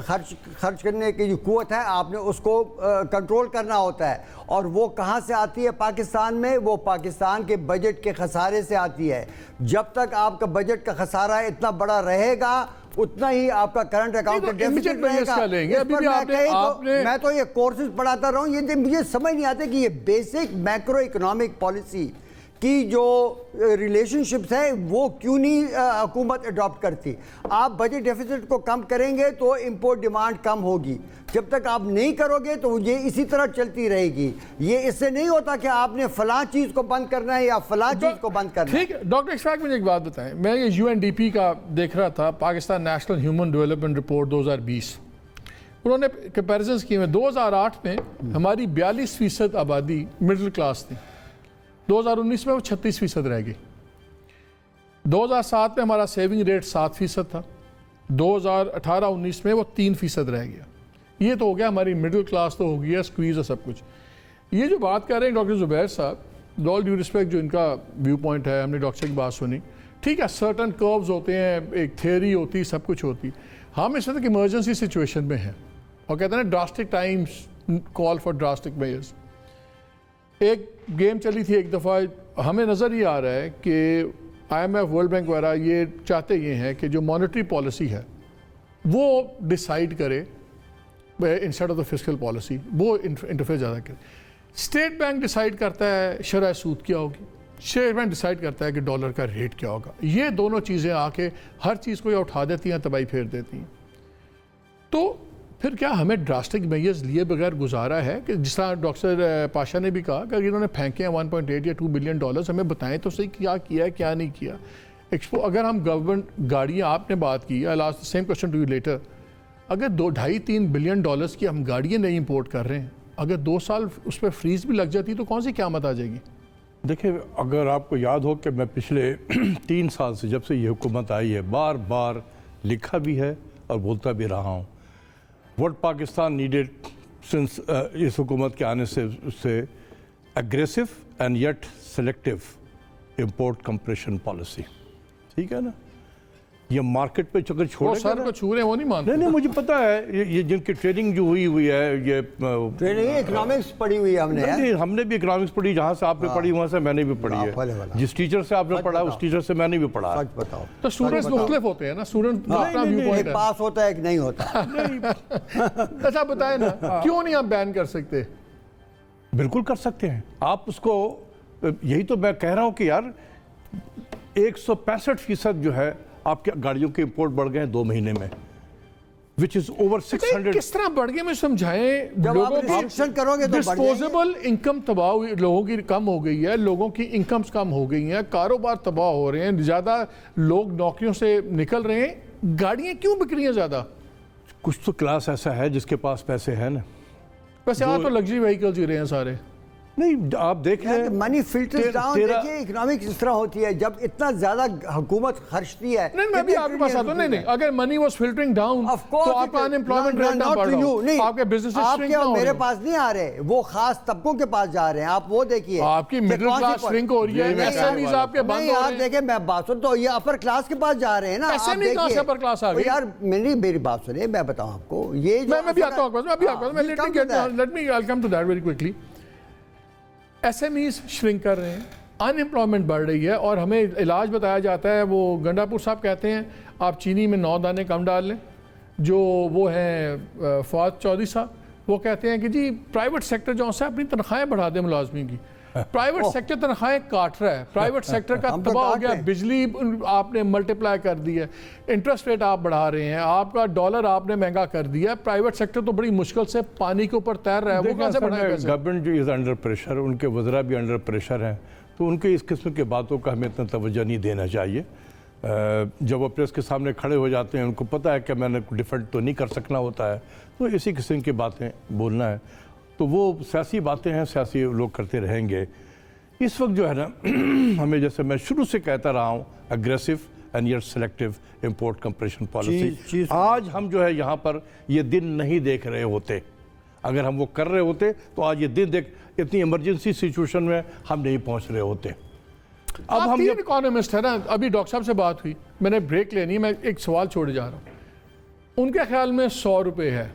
खर्च करने की जो कुव्वत है, आपने उसको कंट्रोल करना होता है। और वो कहाँ से आती है पाकिस्तान में? वो पाकिस्तान के बजट के खसारे से आती है। जब तक आपका बजट का खसारा इतना बड़ा रहेगा, उतना ही आपका करंट अकाउंट का डेफिसिट रहेगा। मैं तो ये कोर्सेज पढ़ाता रहा हूँ, ये मुझे समझ नहीं आते कि ये बेसिक मैक्रो इकोनॉमिक पॉलिसी की जो रिलेशनशिप्स है वो क्यों नहीं हुकूमत अडॉप्ट करती। आप बजट डेफिसिट को कम करेंगे तो इंपोर्ट डिमांड कम होगी, जब तक आप नहीं करोगे तो ये इसी तरह चलती रहेगी। ये इससे नहीं होता कि आपने फलां चीज़ को बंद करना है या फलां चीज़ को बंद करना है। ठीक है डॉक्टर इशफाक, मुझे एक बात बताएं, मैं ये UNDP का देख रहा था, Pakistan national human development report 2020, उन्होंने कंपेरिजन किए में 2008 में हमारी 42% आबादी मिडिल क्लास थी, 2019 में वो 36% रह गई। 2007 में हमारा सेविंग रेट 7% था, 2018-19 में वो 3% रह गया। ये तो हो गया हमारी मिडिल क्लास, तो हो गया स्क्वीज और सब कुछ। ये जो बात कर रहे हैं डॉक्टर जुबैर साहब, ऑल ड्यू रिस्पेक्ट जो इनका व्यू पॉइंट है, हमने डॉक्टर की बात सुनी, ठीक है, सर्टन कर्व्स होते हैं, एक थ्योरी होती, सब कुछ होती। हम इस वक्त इमरजेंसी सिचुएशन में हैं और कहते हैं drastic times call for drastic measures. एक गेम चली थी एक दफ़ा, हमें नज़र ये आ रहा है कि IMF, वर्ल्ड बैंक वगैरह ये चाहते ये हैं कि जो मॉनेटरी पॉलिसी है वो डिसाइड करे instead of the fiscal policy, वो इंटरफेयर ज़्यादा करे। स्टेट बैंक डिसाइड करता है शरह सूद क्या होगी, स्टेट बैंक डिसाइड करता है कि डॉलर का रेट क्या होगा। ये दोनों चीज़ें आके हर चीज़ को या उठा देती हैं, तबाही फेर देती हैं। तो फिर क्या हमें ड्रास्टिक मेजर्स लिए बगैर गुजारा है कि जिस तरह डॉक्टर पाशा ने भी कहा कि इन्होंने फेंके हैं 1.8 या 2 बिलियन डॉलर्स, हमें बताएं तो सही क्या किया है क्या नहीं किया। अगर हम गवर्नमेंट गाड़ियाँ, आपने बात की, I last same question to you later, अगर 2-2.5-3 बिलियन डॉलर्स की हम गाड़ियाँ नहीं इंपोर्ट कर रहे हैं, अगर 2 साल उस पर फ्रीज भी लग जाती तो कौन सी क़यामत आ जाएगी। देखिए, अगर आपको याद हो कि मैं पिछले 3 साल से जब से ये हुकूमत आई है बार बार लिखा भी है और बोलता भी रहा हूँ, व्हाट पाकिस्तान नीडेड सिंस इस हुकूमत के आने से aggressive and yet selective import compression policy. ठीक है ना, ये मार्केट पे चक्कर छोड़े सर को छू रहे वो नहीं मानते। नहीं, मुझे पता है ये जिनकी ट्रेनिंग जो हुई है, ये ट्रेनिंग इकोनॉमिक्स पढ़ी हुई है हमने। नहीं, हमने भी इकोनॉमिक्स पढ़ी, जहाँ से आपने पढ़ी वहाँ से मैंने भी पढ़ी है। जिस टीचर से आपने पढ़ा उस टीचर से मैंने भी पढ़ा। सच बताओ, तो स्टूडेंट्स मुख्तलिफ होते हैं ना, स्टूडेंट अपना व्यू पॉइंट है, पास होता है कि नहीं होता। अच्छा बताए ना, क्यों नहीं आप बैन कर सकते? बिल्कुल कर सकते हैं आप उसको। यही तो मैं कह रहा हूँ कि यार 165% जो है आपके गाड़ियों के इंपोर्ट बढ़ गए हैं 2 महीने में, विच इज ओवर 600। किस तरह बढ़ गए, मैं समझाएं। जब आप रिस्ट्रिक्शन करोगे तो डिस्पोजेबल इनकम तबाह हुई, लोगों की कम हो गई है, लोगों की इनकम्स कम हो गई हैं, कारोबार तबाह हो रहे हैं, ज़्यादा लोग नौकरियों से निकल रहे हैं, गाड़ियाँ क्यों बिक रही हैं ज़्यादा? कुछ तो क्लास ऐसा है जिसके पास पैसे हैं ना। वैसे आप तो लग्जरी व्हीकल्स ही रहे हैं सारे। नहीं, आप देख रहे हैं मनी फिल्टर्स डाउन। देखिए इकोनॉमिक्स इस तरह होती है, जब इतना ज्यादा हुकूमत खर्चती है। नहीं, मैं भी आपके पास आता हूं। नहीं, अगर मनी वाज फिल्टरिंग डाउन तो आपका अनएम्प्लॉयमेंट रेट ना बढ़ रहा, आपके बिजनेसेस श्रिंक ना हो रहे। मेरे पास नहीं आ रहे, वो खास तबकों के पास जा रहे हैं। आप वो देखिए, आपकी मिडिल क्लास श्रिंक हो रही है, एसएमईज आपके बंद हो रहे हैं। देखिए मैं बात सुन, तो ये अपर क्लास के पास जा रहे हैं ना। एसएमई कहां से अपर क्लास आ गई? यार मेरी बात सुनिए, मैं बताऊं आपको, ये मैं भी आता हूं, let me I come to that very quickly. SMEs shrink कर रहे हैं, अनएम्प्लॉयमेंट बढ़ रही है, और हमें इलाज बताया जाता है। वो गंडापुर साहब कहते हैं आप चीनी में 9 दाने कम डाल लें। जो वो हैं फवाद चौधरी साहब, वो कहते हैं कि जी प्राइवेट सेक्टर जो है अपनी तनख्वाहें बढ़ा दें मुलाजमीन की। प्राइवेट सेक्टर तनख्वाहें काट रहा है, प्राइवेट सेक्टर का तबाह हो गया, बिजली आपने मल्टीप्लाई कर दी है, इंटरेस्ट रेट आप बढ़ा रहे हैं, आपका डॉलर आपने महंगा कर दिया है, प्राइवेट सेक्टर तो बड़ी मुश्किल से पानी के ऊपर तैर रहा है। वो कैसे बढ़ाएगा? गवर्नमेंट जो इज़ अंडर प्रेशर, उनके वज़रा भी अंडर प्रेशर हैं, तो उनके इस किस्म की बातों का हमें इतना तवज्जो नहीं देना चाहिए। जब वो प्रेस के सामने खड़े हो जाते हैं, उनको पता है कि मैंने डिफेंड तो नहीं कर सकना होता है, तो इसी किस्म की बातें बोलना है, तो वो सियासी बातें हैं, सियासी लोग करते रहेंगे। इस वक्त जो है ना हमें, जैसे मैं शुरू से कहता रहा हूँ, aggressive and yet selective import compression policy. आज हम जो है यहाँ पर ये दिन नहीं देख रहे होते। अगर हम वो कर रहे होते तो आज ये दिन देख, इतनी इमरजेंसी सिचुएशन में हम नहीं पहुँच रहे होते। अब हम इकोनॉमिस्ट है ना, अभी डॉक्टर साहब से बात हुई, मैंने ब्रेक लेनी, मैं एक सवाल छोड़े जा रहा हूँ। उनके ख्याल में 100 रुपये है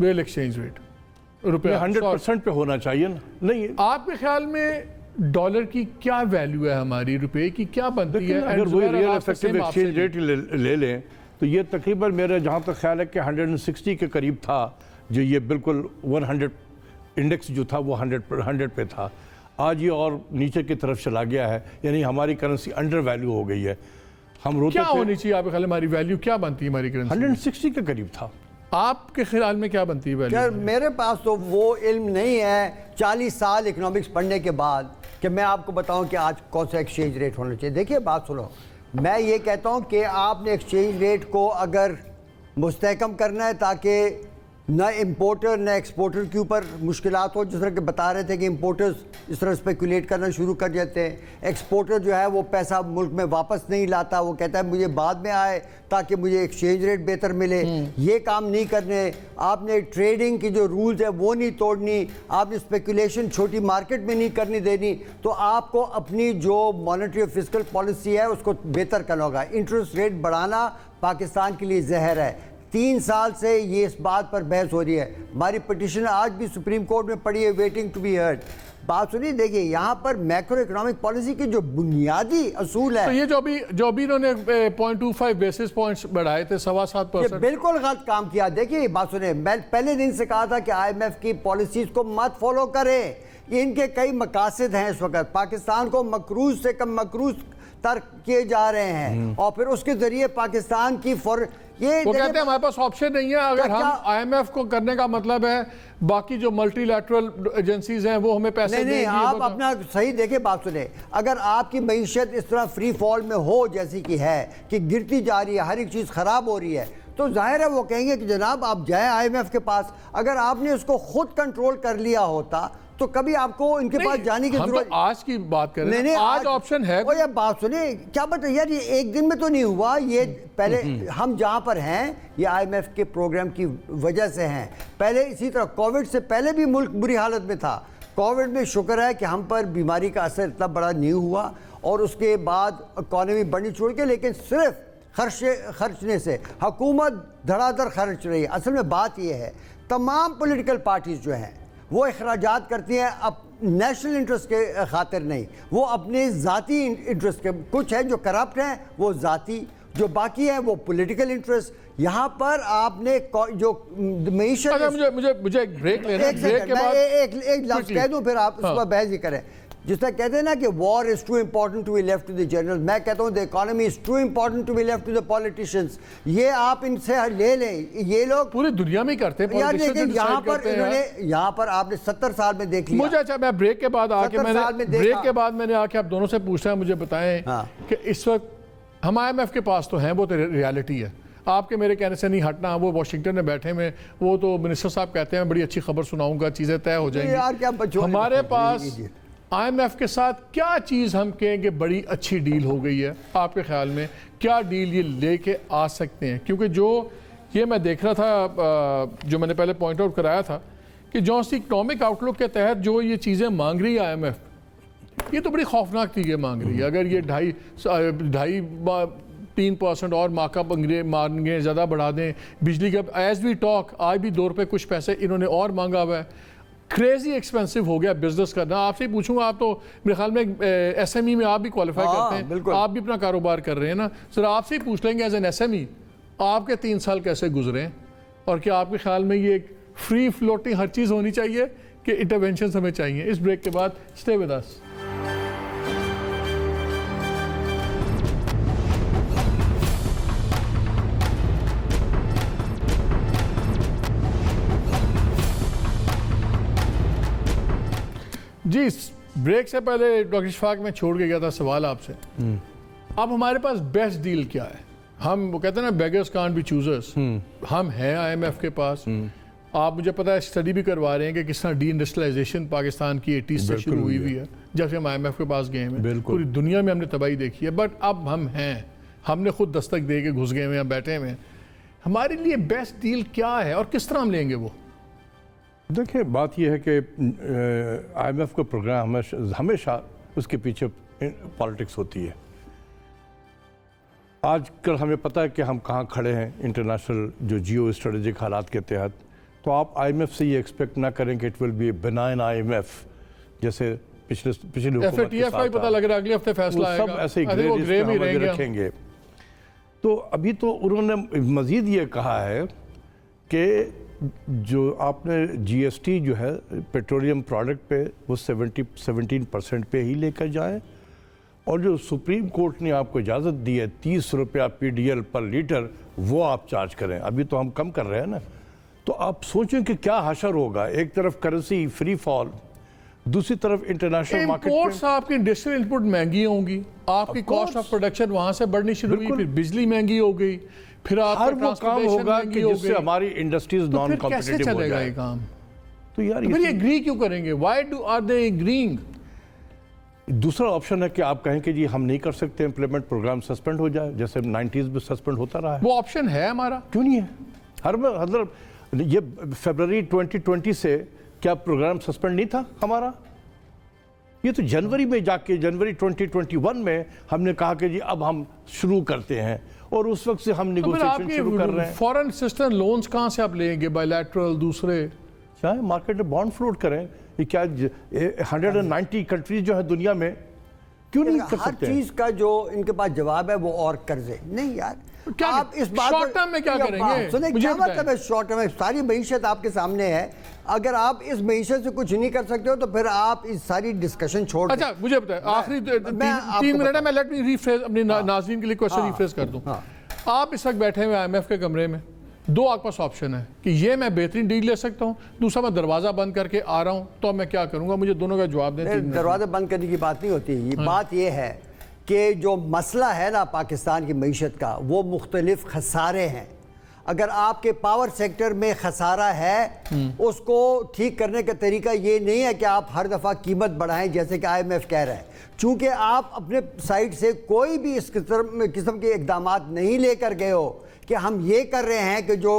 रियल एक्सचेंज रेट, रुपये 100% पे होना चाहिए ना। नहीं, आपके ख्याल में डॉलर की क्या वैल्यू है, हमारी रुपए की क्या बनती है? अगर वही रियल इफेक्टिव एक्सचेंज रेट ले लें तो ये तकरीबन मेरे जहाँ तक ख्याल है कि 160 के करीब था, जो ये बिल्कुल 100 इंडेक्स जो था वो 100 पे था। आज ये और नीचे की तरफ चला गया है, यानी हमारी करेंसी अंडर वैल्यू हो गई है। हम रोते क्या होनी चाहिए आपके ख्याल में, हमारी वैल्यू क्या बनती है हमारी करेंसी? 160 के करीब था। आपके ख्याल में क्या बनती है वैल्यू? यार मेरे पास तो वो इल्म नहीं है 40 साल इकोनॉमिक्स पढ़ने के बाद कि मैं आपको बताऊं कि आज कौन सा एक्सचेंज रेट होना चाहिए। देखिए बात सुनो, मैं ये कहता हूं कि आपने एक्सचेंज रेट को अगर मुस्तहकम करना है ताकि न इम्पोर्टर न एक्सपोर्टर के ऊपर मुश्किलात हो, जिस तरह के बता रहे थे कि इम्पोर्टर्स इस तरह स्पेकुलेट करना शुरू कर देते हैं, एक्सपोर्टर जो है वो पैसा मुल्क में वापस नहीं लाता, वो कहता है मुझे बाद में आए ताकि मुझे एक्सचेंज रेट बेहतर मिले। ये काम नहीं करने, आपने ट्रेडिंग की जो रूल्स है वो नहीं तोड़नी, आपने स्पेकुलेशन छोटी मार्केट में नहीं करनी देनी, तो आपको अपनी जो मॉनेटरी और फिस्कल पॉलिसी है उसको बेहतर करना होगा। इंटरेस्ट रेट बढ़ाना पाकिस्तान के लिए जहर है। 3 साल से ये इस बात पर बहस हो रही है, हमारी पिटिशन आज भी सुप्रीम कोर्ट में पड़ी है, वेटिंग टू बी हर्ड। बात सुनिए, देखिए यहाँ पर मैक्रो इकोनॉमिक पॉलिसी के जो बुनियादी असूल है, तो ये जो अभी इन्होंने 0.25 बेसिस पॉइंट्स बढ़ाए थे 7.25%, बिल्कुल गलत काम किया। देखिए बात सुनिए, मैं पहले दिन से कहा था कि IMF की पॉलिसीज को मत फॉलो करें, इनके कई मकासद हैं। इस वक्त पाकिस्तान को मकरूज से कम मकरूज तर्क किए जा रहे हैं और फिर उसके जरिए पाकिस्तान की ये वो कहते हैं हमारे पास ऑप्शन नहीं है। अगर हम IMF को करने का मतलब है बाकी जो मल्टीलैटरल एजेंसीज हैं वो हमें पैसे नहीं, आप अपना सही देखिए। बात सुने, अगर आपकी मईशत इस तरह फ्री फॉल में हो जैसी कि है कि गिरती जा रही है, हर एक चीज़ ख़राब हो रही है, तो जाहिर है वो कहेंगे कि जनाब आप जाएं IMF के पास। अगर आपने उसको खुद कंट्रोल कर लिया होता तो कभी आपको इनके पास जाने की जरूरत। तो आज की बात करें, नहीं, आज ऑप्शन है। यार बात सुनिए, क्या बता यार, ये एक दिन में तो नहीं हुआ, ये पहले हम जहां पर हैं ये IMF के प्रोग्राम की वजह से हैं। पहले इसी तरह कोविड से पहले भी मुल्क बुरी हालत में था। कोविड में शुक्र है कि हम पर बीमारी का असर इतना बड़ा नहीं हुआ और उसके बाद इकॉनमी बढ़नी छोड़ के, लेकिन सिर्फ खर्चने से हुकूमत धड़ाधड़ खर्च रही है। असल में बात यह है, तमाम पॉलिटिकल पार्टीज जो हैं वो अखराजात करती हैं अब नेशनल इंटरेस्ट के खातिर नहीं, वो अपने ज़ाती इंटरेस्ट के। कुछ है जो करप्ट हैं वो ज़ाती, जो बाकी है वो पॉलिटिकल इंटरेस्ट। यहाँ पर आपने जो मईशत, मुझे एक ब्रेक लेना है, ब्रेक के बाद एक लफ्ज़ कह दूँ फिर आप उस पर बहस ही करें। जिस तरह कहते हैं ना कि war is too important to be left to the general, मैं कहता हूँ the economy is too important to be left to the politicians. ये आप इनसे ले लें, ये लोग पूरी दुनिया में करते हैं यार, लेकिन यहाँ पर इन्होंने, यहाँ पर आपने 70 साल में देख लिया। मुझे अच्छा, मैं ब्रेक के बाद आके मैंने आके आप दोनों से पूछना है, मुझे बताएं कि इस वक्त हम IMF के पास तो हैं, वो तो रियलिटी है, आपके मेरे कहने से नहीं हटना। वो वाशिंगटन में बैठे में, वो तो मिनिस्टर साहब कहते हैं बड़ी अच्छी खबर सुनाऊंगा, चीज़ें तय हो जाएंगी। हमारे पास IMF के साथ क्या चीज़ हम कहेंगे बड़ी अच्छी डील हो गई है आपके ख्याल में? क्या डील ये लेके आ सकते हैं? क्योंकि जो ये मैं देख रहा था, जो मैंने पहले पॉइंट आउट कराया था कि जो सी इकोनॉमिक आउटलुक के तहत जो ये चीज़ें मांग रही है IMF, ये तो बड़ी खौफनाक चीज़ें मांग रही है। अगर ये 2.5-3% और मार्कअप मांगे, ज़्यादा बढ़ा दें, बिजली का एज वी टॉक आज भी 2 रुपये कुछ पैसे इन्होंने और मांगा हुआ है। क्रेजी एक्सपेंसिव हो गया बिजनेस करना। आपसे ही पूछूंगा, आप तो मेरे ख्याल में SME में आप भी क्वालिफाई करते हैं, आप भी अपना कारोबार कर रहे हैं ना सर, आपसे ही पूछ लेंगे एज एन SME आपके 3 साल कैसे गुजरे और क्या आपके ख्याल में ये एक फ्री फ्लोटिंग हर चीज़ होनी चाहिए कि इंटरवेंशन हमें चाहिए? इस ब्रेक के बाद स्टे विद अस। जी, ब्रेक से पहले डॉक्टर इशफाक में छोड़ के गया था सवाल आपसे। अब हमारे पास बेस्ट डील क्या है? हम वो कहते हैं ना, बेगर्स कांट बी चूजर्स। हम हैं IMF के पास। आप मुझे पता है स्टडी भी करवा रहे हैं कि किस तरह डी इंडस्ट्रियलाइजेशन पाकिस्तान की 80s से शुरू हुई हुई है जब से हम IMF के पास गए हैं। पूरी दुनिया में हमने तबाही देखी है, बट अब हम हैं, हमने खुद दस्तक दे के घुस गए हुए हैं, बैठे हुए हैं। हमारे लिए बेस्ट डील क्या है और किस तरह हम लेंगे वो? देखिए, बात यह है कि IMF का प्रोग्राम हमेशा उसके पीछे पॉलिटिक्स होती है। आजकल हमें पता है कि हम कहाँ खड़े हैं इंटरनेशनल जो जियो स्ट्रेटेजिक हालात के तहत, तो आप IMF से ये एक्सपेक्ट ना करें कि it will be benign IMF जैसे पिछले FATF का पता लग रहा है अगले हफ्ते फैसला आएगा, सब ऐसे ग्रे में रखेंगे। तो अभी तो उन्होंने मज़ीद ये कहा है कि जो आपने जीएसटी जो है पेट्रोलियम प्रोडक्ट पे वो 17% पे ही लेकर जाएं, और जो सुप्रीम कोर्ट ने आपको इजाज़त दी है 30 रुपया PDL पर लीटर वो आप चार्ज करें। अभी तो हम कम कर रहे हैं ना, तो आप सोचें कि क्या हशर होगा। एक तरफ करेंसी फ्री फॉल, दूसरी तरफ इंटरनेशनल मार्केट इंपोर्ट्स आपकी इंडस्ट्रियल इनपुट महंगी होंगी, आपकी कॉस्ट ऑफ प्रोडक्शन वहां से बढ़नी शुरू हुई, फिर बिजली महंगी हो गई, फिर हर वो काम होगा कि जिससे हमारी इंडस्ट्रीज नॉन कॉम्पिटिटिव हो जाए। ये काम तो यार फिर ये एग्री क्यों करेंगे? Why do are they agreeing? दूसरा ऑप्शन है कि आप कहें कि जी हम नहीं कर सकते, इम्प्लीमेंट प्रोग्राम सस्पेंड हो जाए जैसे 90s में सस्पेंड होता रहा है। वो ऑप्शन है हमारा, क्यों नहीं है? हर ये फरवरी 2020 से क्या प्रोग्राम सस्पेंड नहीं था हमारा? ये तो जनवरी में जाके जनवरी 2021 में हमने कहा कि जी अब हम शुरू करते हैं, और उस वक्त से हम नेगोशिएशन शुरू कर रहे हैं। फॉरेन असिस्टेंस लोन्स कहाँ से आप लेंगे? बायलैटरल दूसरे चाहे मार्केट में बॉन्ड फ्लोट करें। ये क्या 190 कंट्रीज जो है दुनिया में, क्यों नहीं कर सकते? हर चीज का जो इनके पास जवाब है वो और कर्जे नहीं यार। क्या आप इस बात शॉर्ट टर्म में क्या करेंगे? सुने, क्या मतलब है शॉर्ट टर्म में? सारी मईशत आपके सामने है, अगर आप इस मईशत से कुछ नहीं कर सकते हो तो फिर आप इस सारी डिस्कशन छोड़। अच्छा मुझे बताए, आखिरी 3 मिनट है, मैं लेट मी रिफ्रेश अपनी नाज़रीन के लिए क्वेश्चन रिफ्रेश कर दूं। आप इस वक्त बैठे हुए IMF के कमरे में, दो आपके पास ऑप्शन है कि ये मैं बेहतरीन डील ले सकता हूँ, दूसरा मैं दरवाजा बंद करके आ रहा हूँ, तो मैं क्या करूँगा? मुझे दोनों का जवाब दें। दरवाजा बंद करने की बात नहीं होती, ये बात ये है कि जो मसला है ना पाकिस्तान की मईशत का, वो मुख्तलिफ खसारे हैं। अगर आपके पावर सेक्टर में खसारा है, उसको ठीक करने का तरीका ये नहीं है कि आप हर दफ़ा कीमत बढ़ाएं जैसे कि IMF कह रहा है। चूँकि आप अपने साइड से कोई भी इस किस्म के इकदाम नहीं लेकर गए हो कि हम ये कर रहे हैं कि जो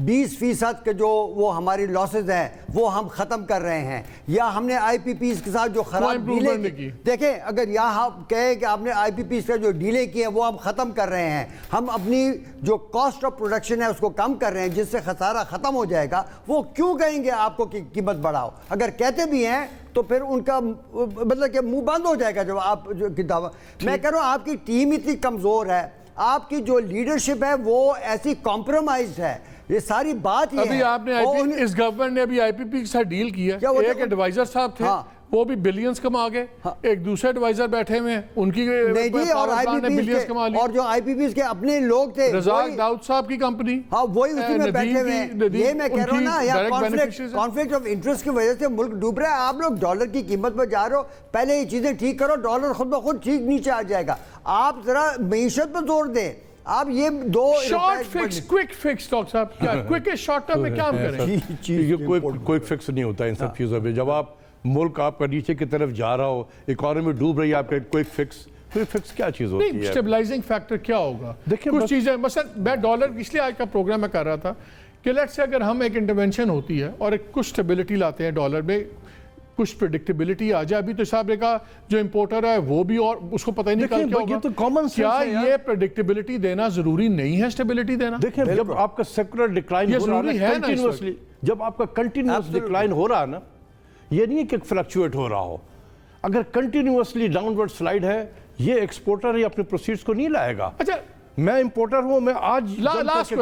20% के जो वो हमारी लॉसेज हैं वो हम ख़त्म कर रहे हैं, या हमने IPPs के साथ जो खराब डीलें की, देखें अगर यहाँ आप कहें कि आपने IPPs का जो डीलें की हैं वो हम ख़त्म कर रहे हैं, हम अपनी जो कॉस्ट ऑफ प्रोडक्शन है उसको कम कर रहे हैं जिससे खसारा ख़त्म हो जाएगा, वो क्यों कहेंगे आपको कि कीमत बढ़ाओ? अगर कहते भी हैं तो फिर उनका मतलब कि मुंह बंद हो जाएगा जब आप जो कि दावा। मैं कह रहा हूँ आपकी टीम इतनी कमज़ोर है, आपकी जो लीडरशिप है वो ऐसी कॉम्प्रोमाइज्ड है, ये सारी बात ये अभी है। आपने इस गवर्नमेंट ने अभी IPP के साथ डील किया, एक एडवाइजर साहब थे, वो भी बिलियंस कमा गए, एक दूसरे एडवाइजर बैठे हुए हैं, उनकी बिलियंस कमा ली, और जो IPPs के अपने लोग थे, रज़ाक दाऊद साहब की कंपनी, हाँ वही उसी में बैठे हुए हैं। ये मैं कह रहा हूँ ना, यहाँ कॉन्फ्लिक्ट ऑफ इंटरेस्ट की वजह से मुल्क डूब रहा है। आप लोग डॉलर की कीमत पर जा रहे हो, पहले ये चीजें ठीक करो, डॉलर खुद ब खुद ठीक नीचे आ जाएगा। आप जरा मईशत पर जोर दें। आप ये दो short fix, quick fix doctor साहब, क्या क्विक शॉर्ट टर्म में क्या हम करें? कोई फिक्स नहीं होता इन सब चीज़ों में। जब आप मुल्क आपका नीचे की तरफ जा रहा हो, इकोनॉमी डूब रही है, आपका क्विक फिक्स क्या चीज़ होती है? स्टेबलाइजिंग फैक्टर क्या होगा? देखिए कुछ चीज़ें, मसलन मैं डॉलर इसलिए आज का प्रोग्राम में कर रहा था कि लेट्स से अगर हम एक इंटरवेंशन होती है और एक कुछ स्टेबिलिटी लाते हैं डॉलर में, कुछ प्रेडिक्टेबिलिटी आ जाए। अभी तो साहब ने कहा जो इंपोर्टर है वो भी, और उसको पता ही नहीं कल क्या होगा। तो कॉमन क्या ये प्रेडिक्टेबिलिटी देना जरूरी नहीं है? स्टेबिलिटी देना, देखिए जब आपका सेकुलर डिक्लाइन हो रहा है कंटिन्यूअसली, जब आपका कंटिन्यूअस डिक्लाइन हो रहा है ना, ये नहीं है कि फ्लक्चुएट हो रहा हो, अगर कंटिन्यूअसली डाउनवर्ड स्लाइड है, ये एक्सपोर्टर अपने प्रोसीड्स को नहीं लाएगा। अच्छा मैं इंपोर्टर हूं, मैं आज लास्ट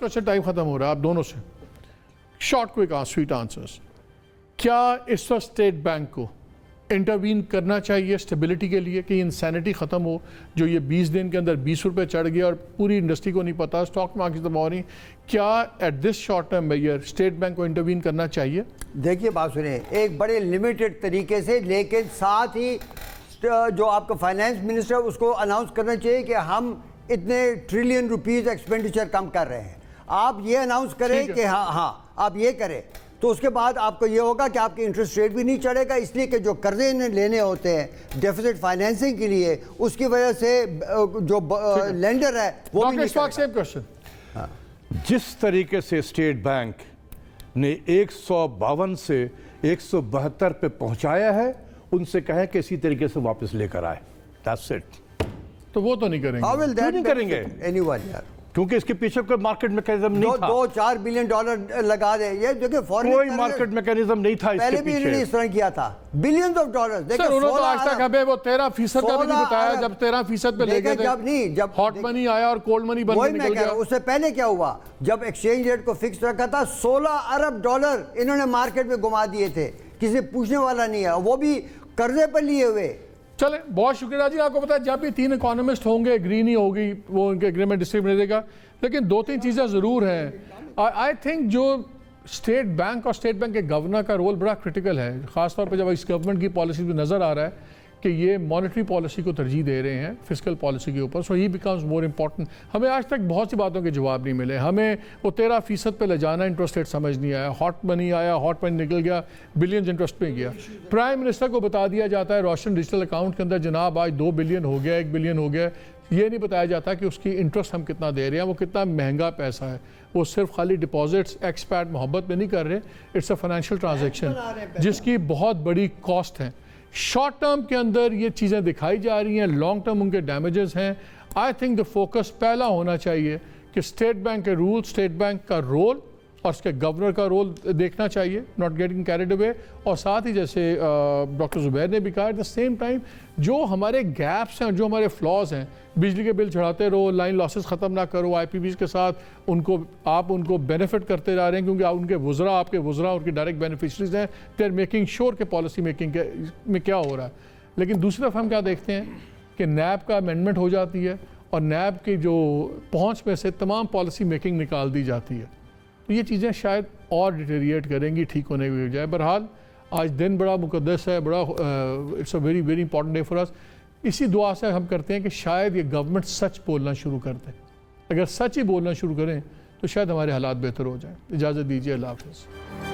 क्वेश्चन, टाइम खत्म हो रहा है आप दोनों से, शॉर्ट क्विक स्वीट आंसर्स। क्या इस वक्त स्टेट बैंक को इंटरवीन करना चाहिए स्टेबिलिटी के लिए कि इंसैनिटी ख़त्म हो, जो ये 20 दिन के अंदर 20 रुपये चढ़ गया और पूरी इंडस्ट्री को नहीं पता, स्टॉक मार्केट दबाव नहीं, क्या at this short term major State Bank को इंटरवीन करना चाहिए? देखिए बात सुनिए, एक बड़े लिमिटेड तरीके से, लेकिन साथ ही जो आपका फाइनेंस मिनिस्टर उसको अनाउंस करना चाहिए कि हम इतने ट्रिलियन रुपीज़ एक्सपेंडिचर कम कर रहे हैं। आप ये अनाउंस करें कि हाँ आप ये करें, तो उसके बाद आपको ये होगा कि आपके इंटरेस्ट रेट भी नहीं चढ़ेगा, इसलिए कि जो कर्जे इन्हें लेने होते हैं डेफिसिट फाइनेंसिंग के लिए, उसकी वजह से जो लेंडर है वो भी नहीं। जिस तरीके से स्टेट बैंक ने 152 से 172 पे पहुंचाया है, उनसे कहें कि इसी तरीके से वापस लेकर आए। That's it। तो वो तो नहीं करेंगे। How will that नहीं करेंगे anyone यार? क्योंकि इसके पीछे कोई मार्केट मैकेनिज्म नहीं था। 2-4 बिलियन डॉलर लगा दे, ये देखिए फॉरेन कोई मार्केट मैकेनिज्म नहीं था इसके पहले भी इन्होंने इस तरह किया था, बिलियंस ऑफ डॉलर। देखिए उन्होंने तो आज तक हमें वो 13% का भी नहीं बताया, जब 13% पे ले गए थे, जब हॉट मनी आया और कोल्ड मनी बन के निकल गया। उससे पहले क्या हुआ, जब एक्सचेंज रेट को फिक्स रखा था, 16 अरब डॉलर इन्होंने मार्केट में घुमा दिए थे, किसी पूछने वाला नहीं है, वो भी कर्जे पर लिए हुए। चले, बहुत शुक्रिया जी। आपको पता है जब भी 3 इकोनॉमिस्ट होंगे एग्री नहीं होगी, वो उनके एग्रीमेंट डिस्ट्रीब्यूट देगा, लेकिन 2-3 चीज़ें ज़रूर हैं। आई थिंक जो स्टेट बैंक और स्टेट बैंक के गवर्नर का रोल बड़ा क्रिटिकल है, ख़ासतौर पर जब इस गवर्नमेंट की पॉलिसी में नज़र आ रहा है कि ये मॉनेटरी पॉलिसी को तरजीह दे रहे हैं फिस्कल पॉलिसी के ऊपर, सो ही बिकम्स मोर इम्पॉर्टेंट। हमें आज तक बहुत सी बातों के जवाब नहीं मिले, हमें वो 13% पे ले जाना इंटरेस्ट रेट समझ नहीं आया, हॉट मनी आया, हॉट मनी निकल गया, बिलियन इंटरेस्ट पे गया। प्राइम मिनिस्टर को बता दिया जाता है रोशन डिजिटल अकाउंट के अंदर जनाब आज 2 बिलियन हो गया, 1 बिलियन हो गया, ये नहीं बताया जाता कि उसकी इंटरेस्ट हम कितना दे रहे हैं, वो कितना महंगा पैसा है। वो सिर्फ खाली डिपॉजिट्स एक्सपैट मोहब्बत में नहीं कर रहे, इट्स अ फाइनेंशियल ट्रांजैक्शन जिसकी बहुत बड़ी कॉस्ट है। शॉर्ट टर्म के अंदर ये चीज़ें दिखाई जा रही हैं, लॉन्ग टर्म उनके डैमेजेस हैं। आई थिंक द फोकस पहला होना चाहिए कि स्टेट बैंक के रूल, स्टेट बैंक का रोल और उसके गवर्नर का रोल देखना चाहिए, नॉट गेटिंग कैरिड अवे। और साथ ही जैसे डॉक्टर जुबैर ने भी कहा, एट द सेम टाइम जो हमारे गैप्स हैं, जो हमारे फ्लॉज हैं, बिजली के बिल चढ़ाते रहो, लाइन लॉसेस ख़त्म ना करो, IPVs के साथ आप उनको बेनिफिट करते जा रहे हैं, क्योंकि उनके वुज़रा, आपके वुज़रा उनकी डायरेक्ट बेनिफिशरीज हैं, दे आर मेकिंग श्योर के पॉलिसी मेकिंग में क्या हो रहा है। लेकिन दूसरी तरफ हम क्या देखते हैं कि नैब का अमेंडमेंट हो जाती है और नैब की जो पहुँच में से तमाम पॉलिसी मेकिंग निकाल दी जाती है, तो ये चीज़ें शायद और डिटेरिएट करेंगी ठीक होने की बजाय। बहरहाल आज दिन बड़ा मुकद्दस है, बड़ा it's a very very important day for us. इसी दुआ से हम करते हैं कि शायद ये गवर्नमेंट सच बोलना शुरू कर दे। अगर सच ही बोलना शुरू करें तो शायद हमारे हालात बेहतर हो जाएं। इजाज़त दीजिए, अल्लाह हाफ़िज़।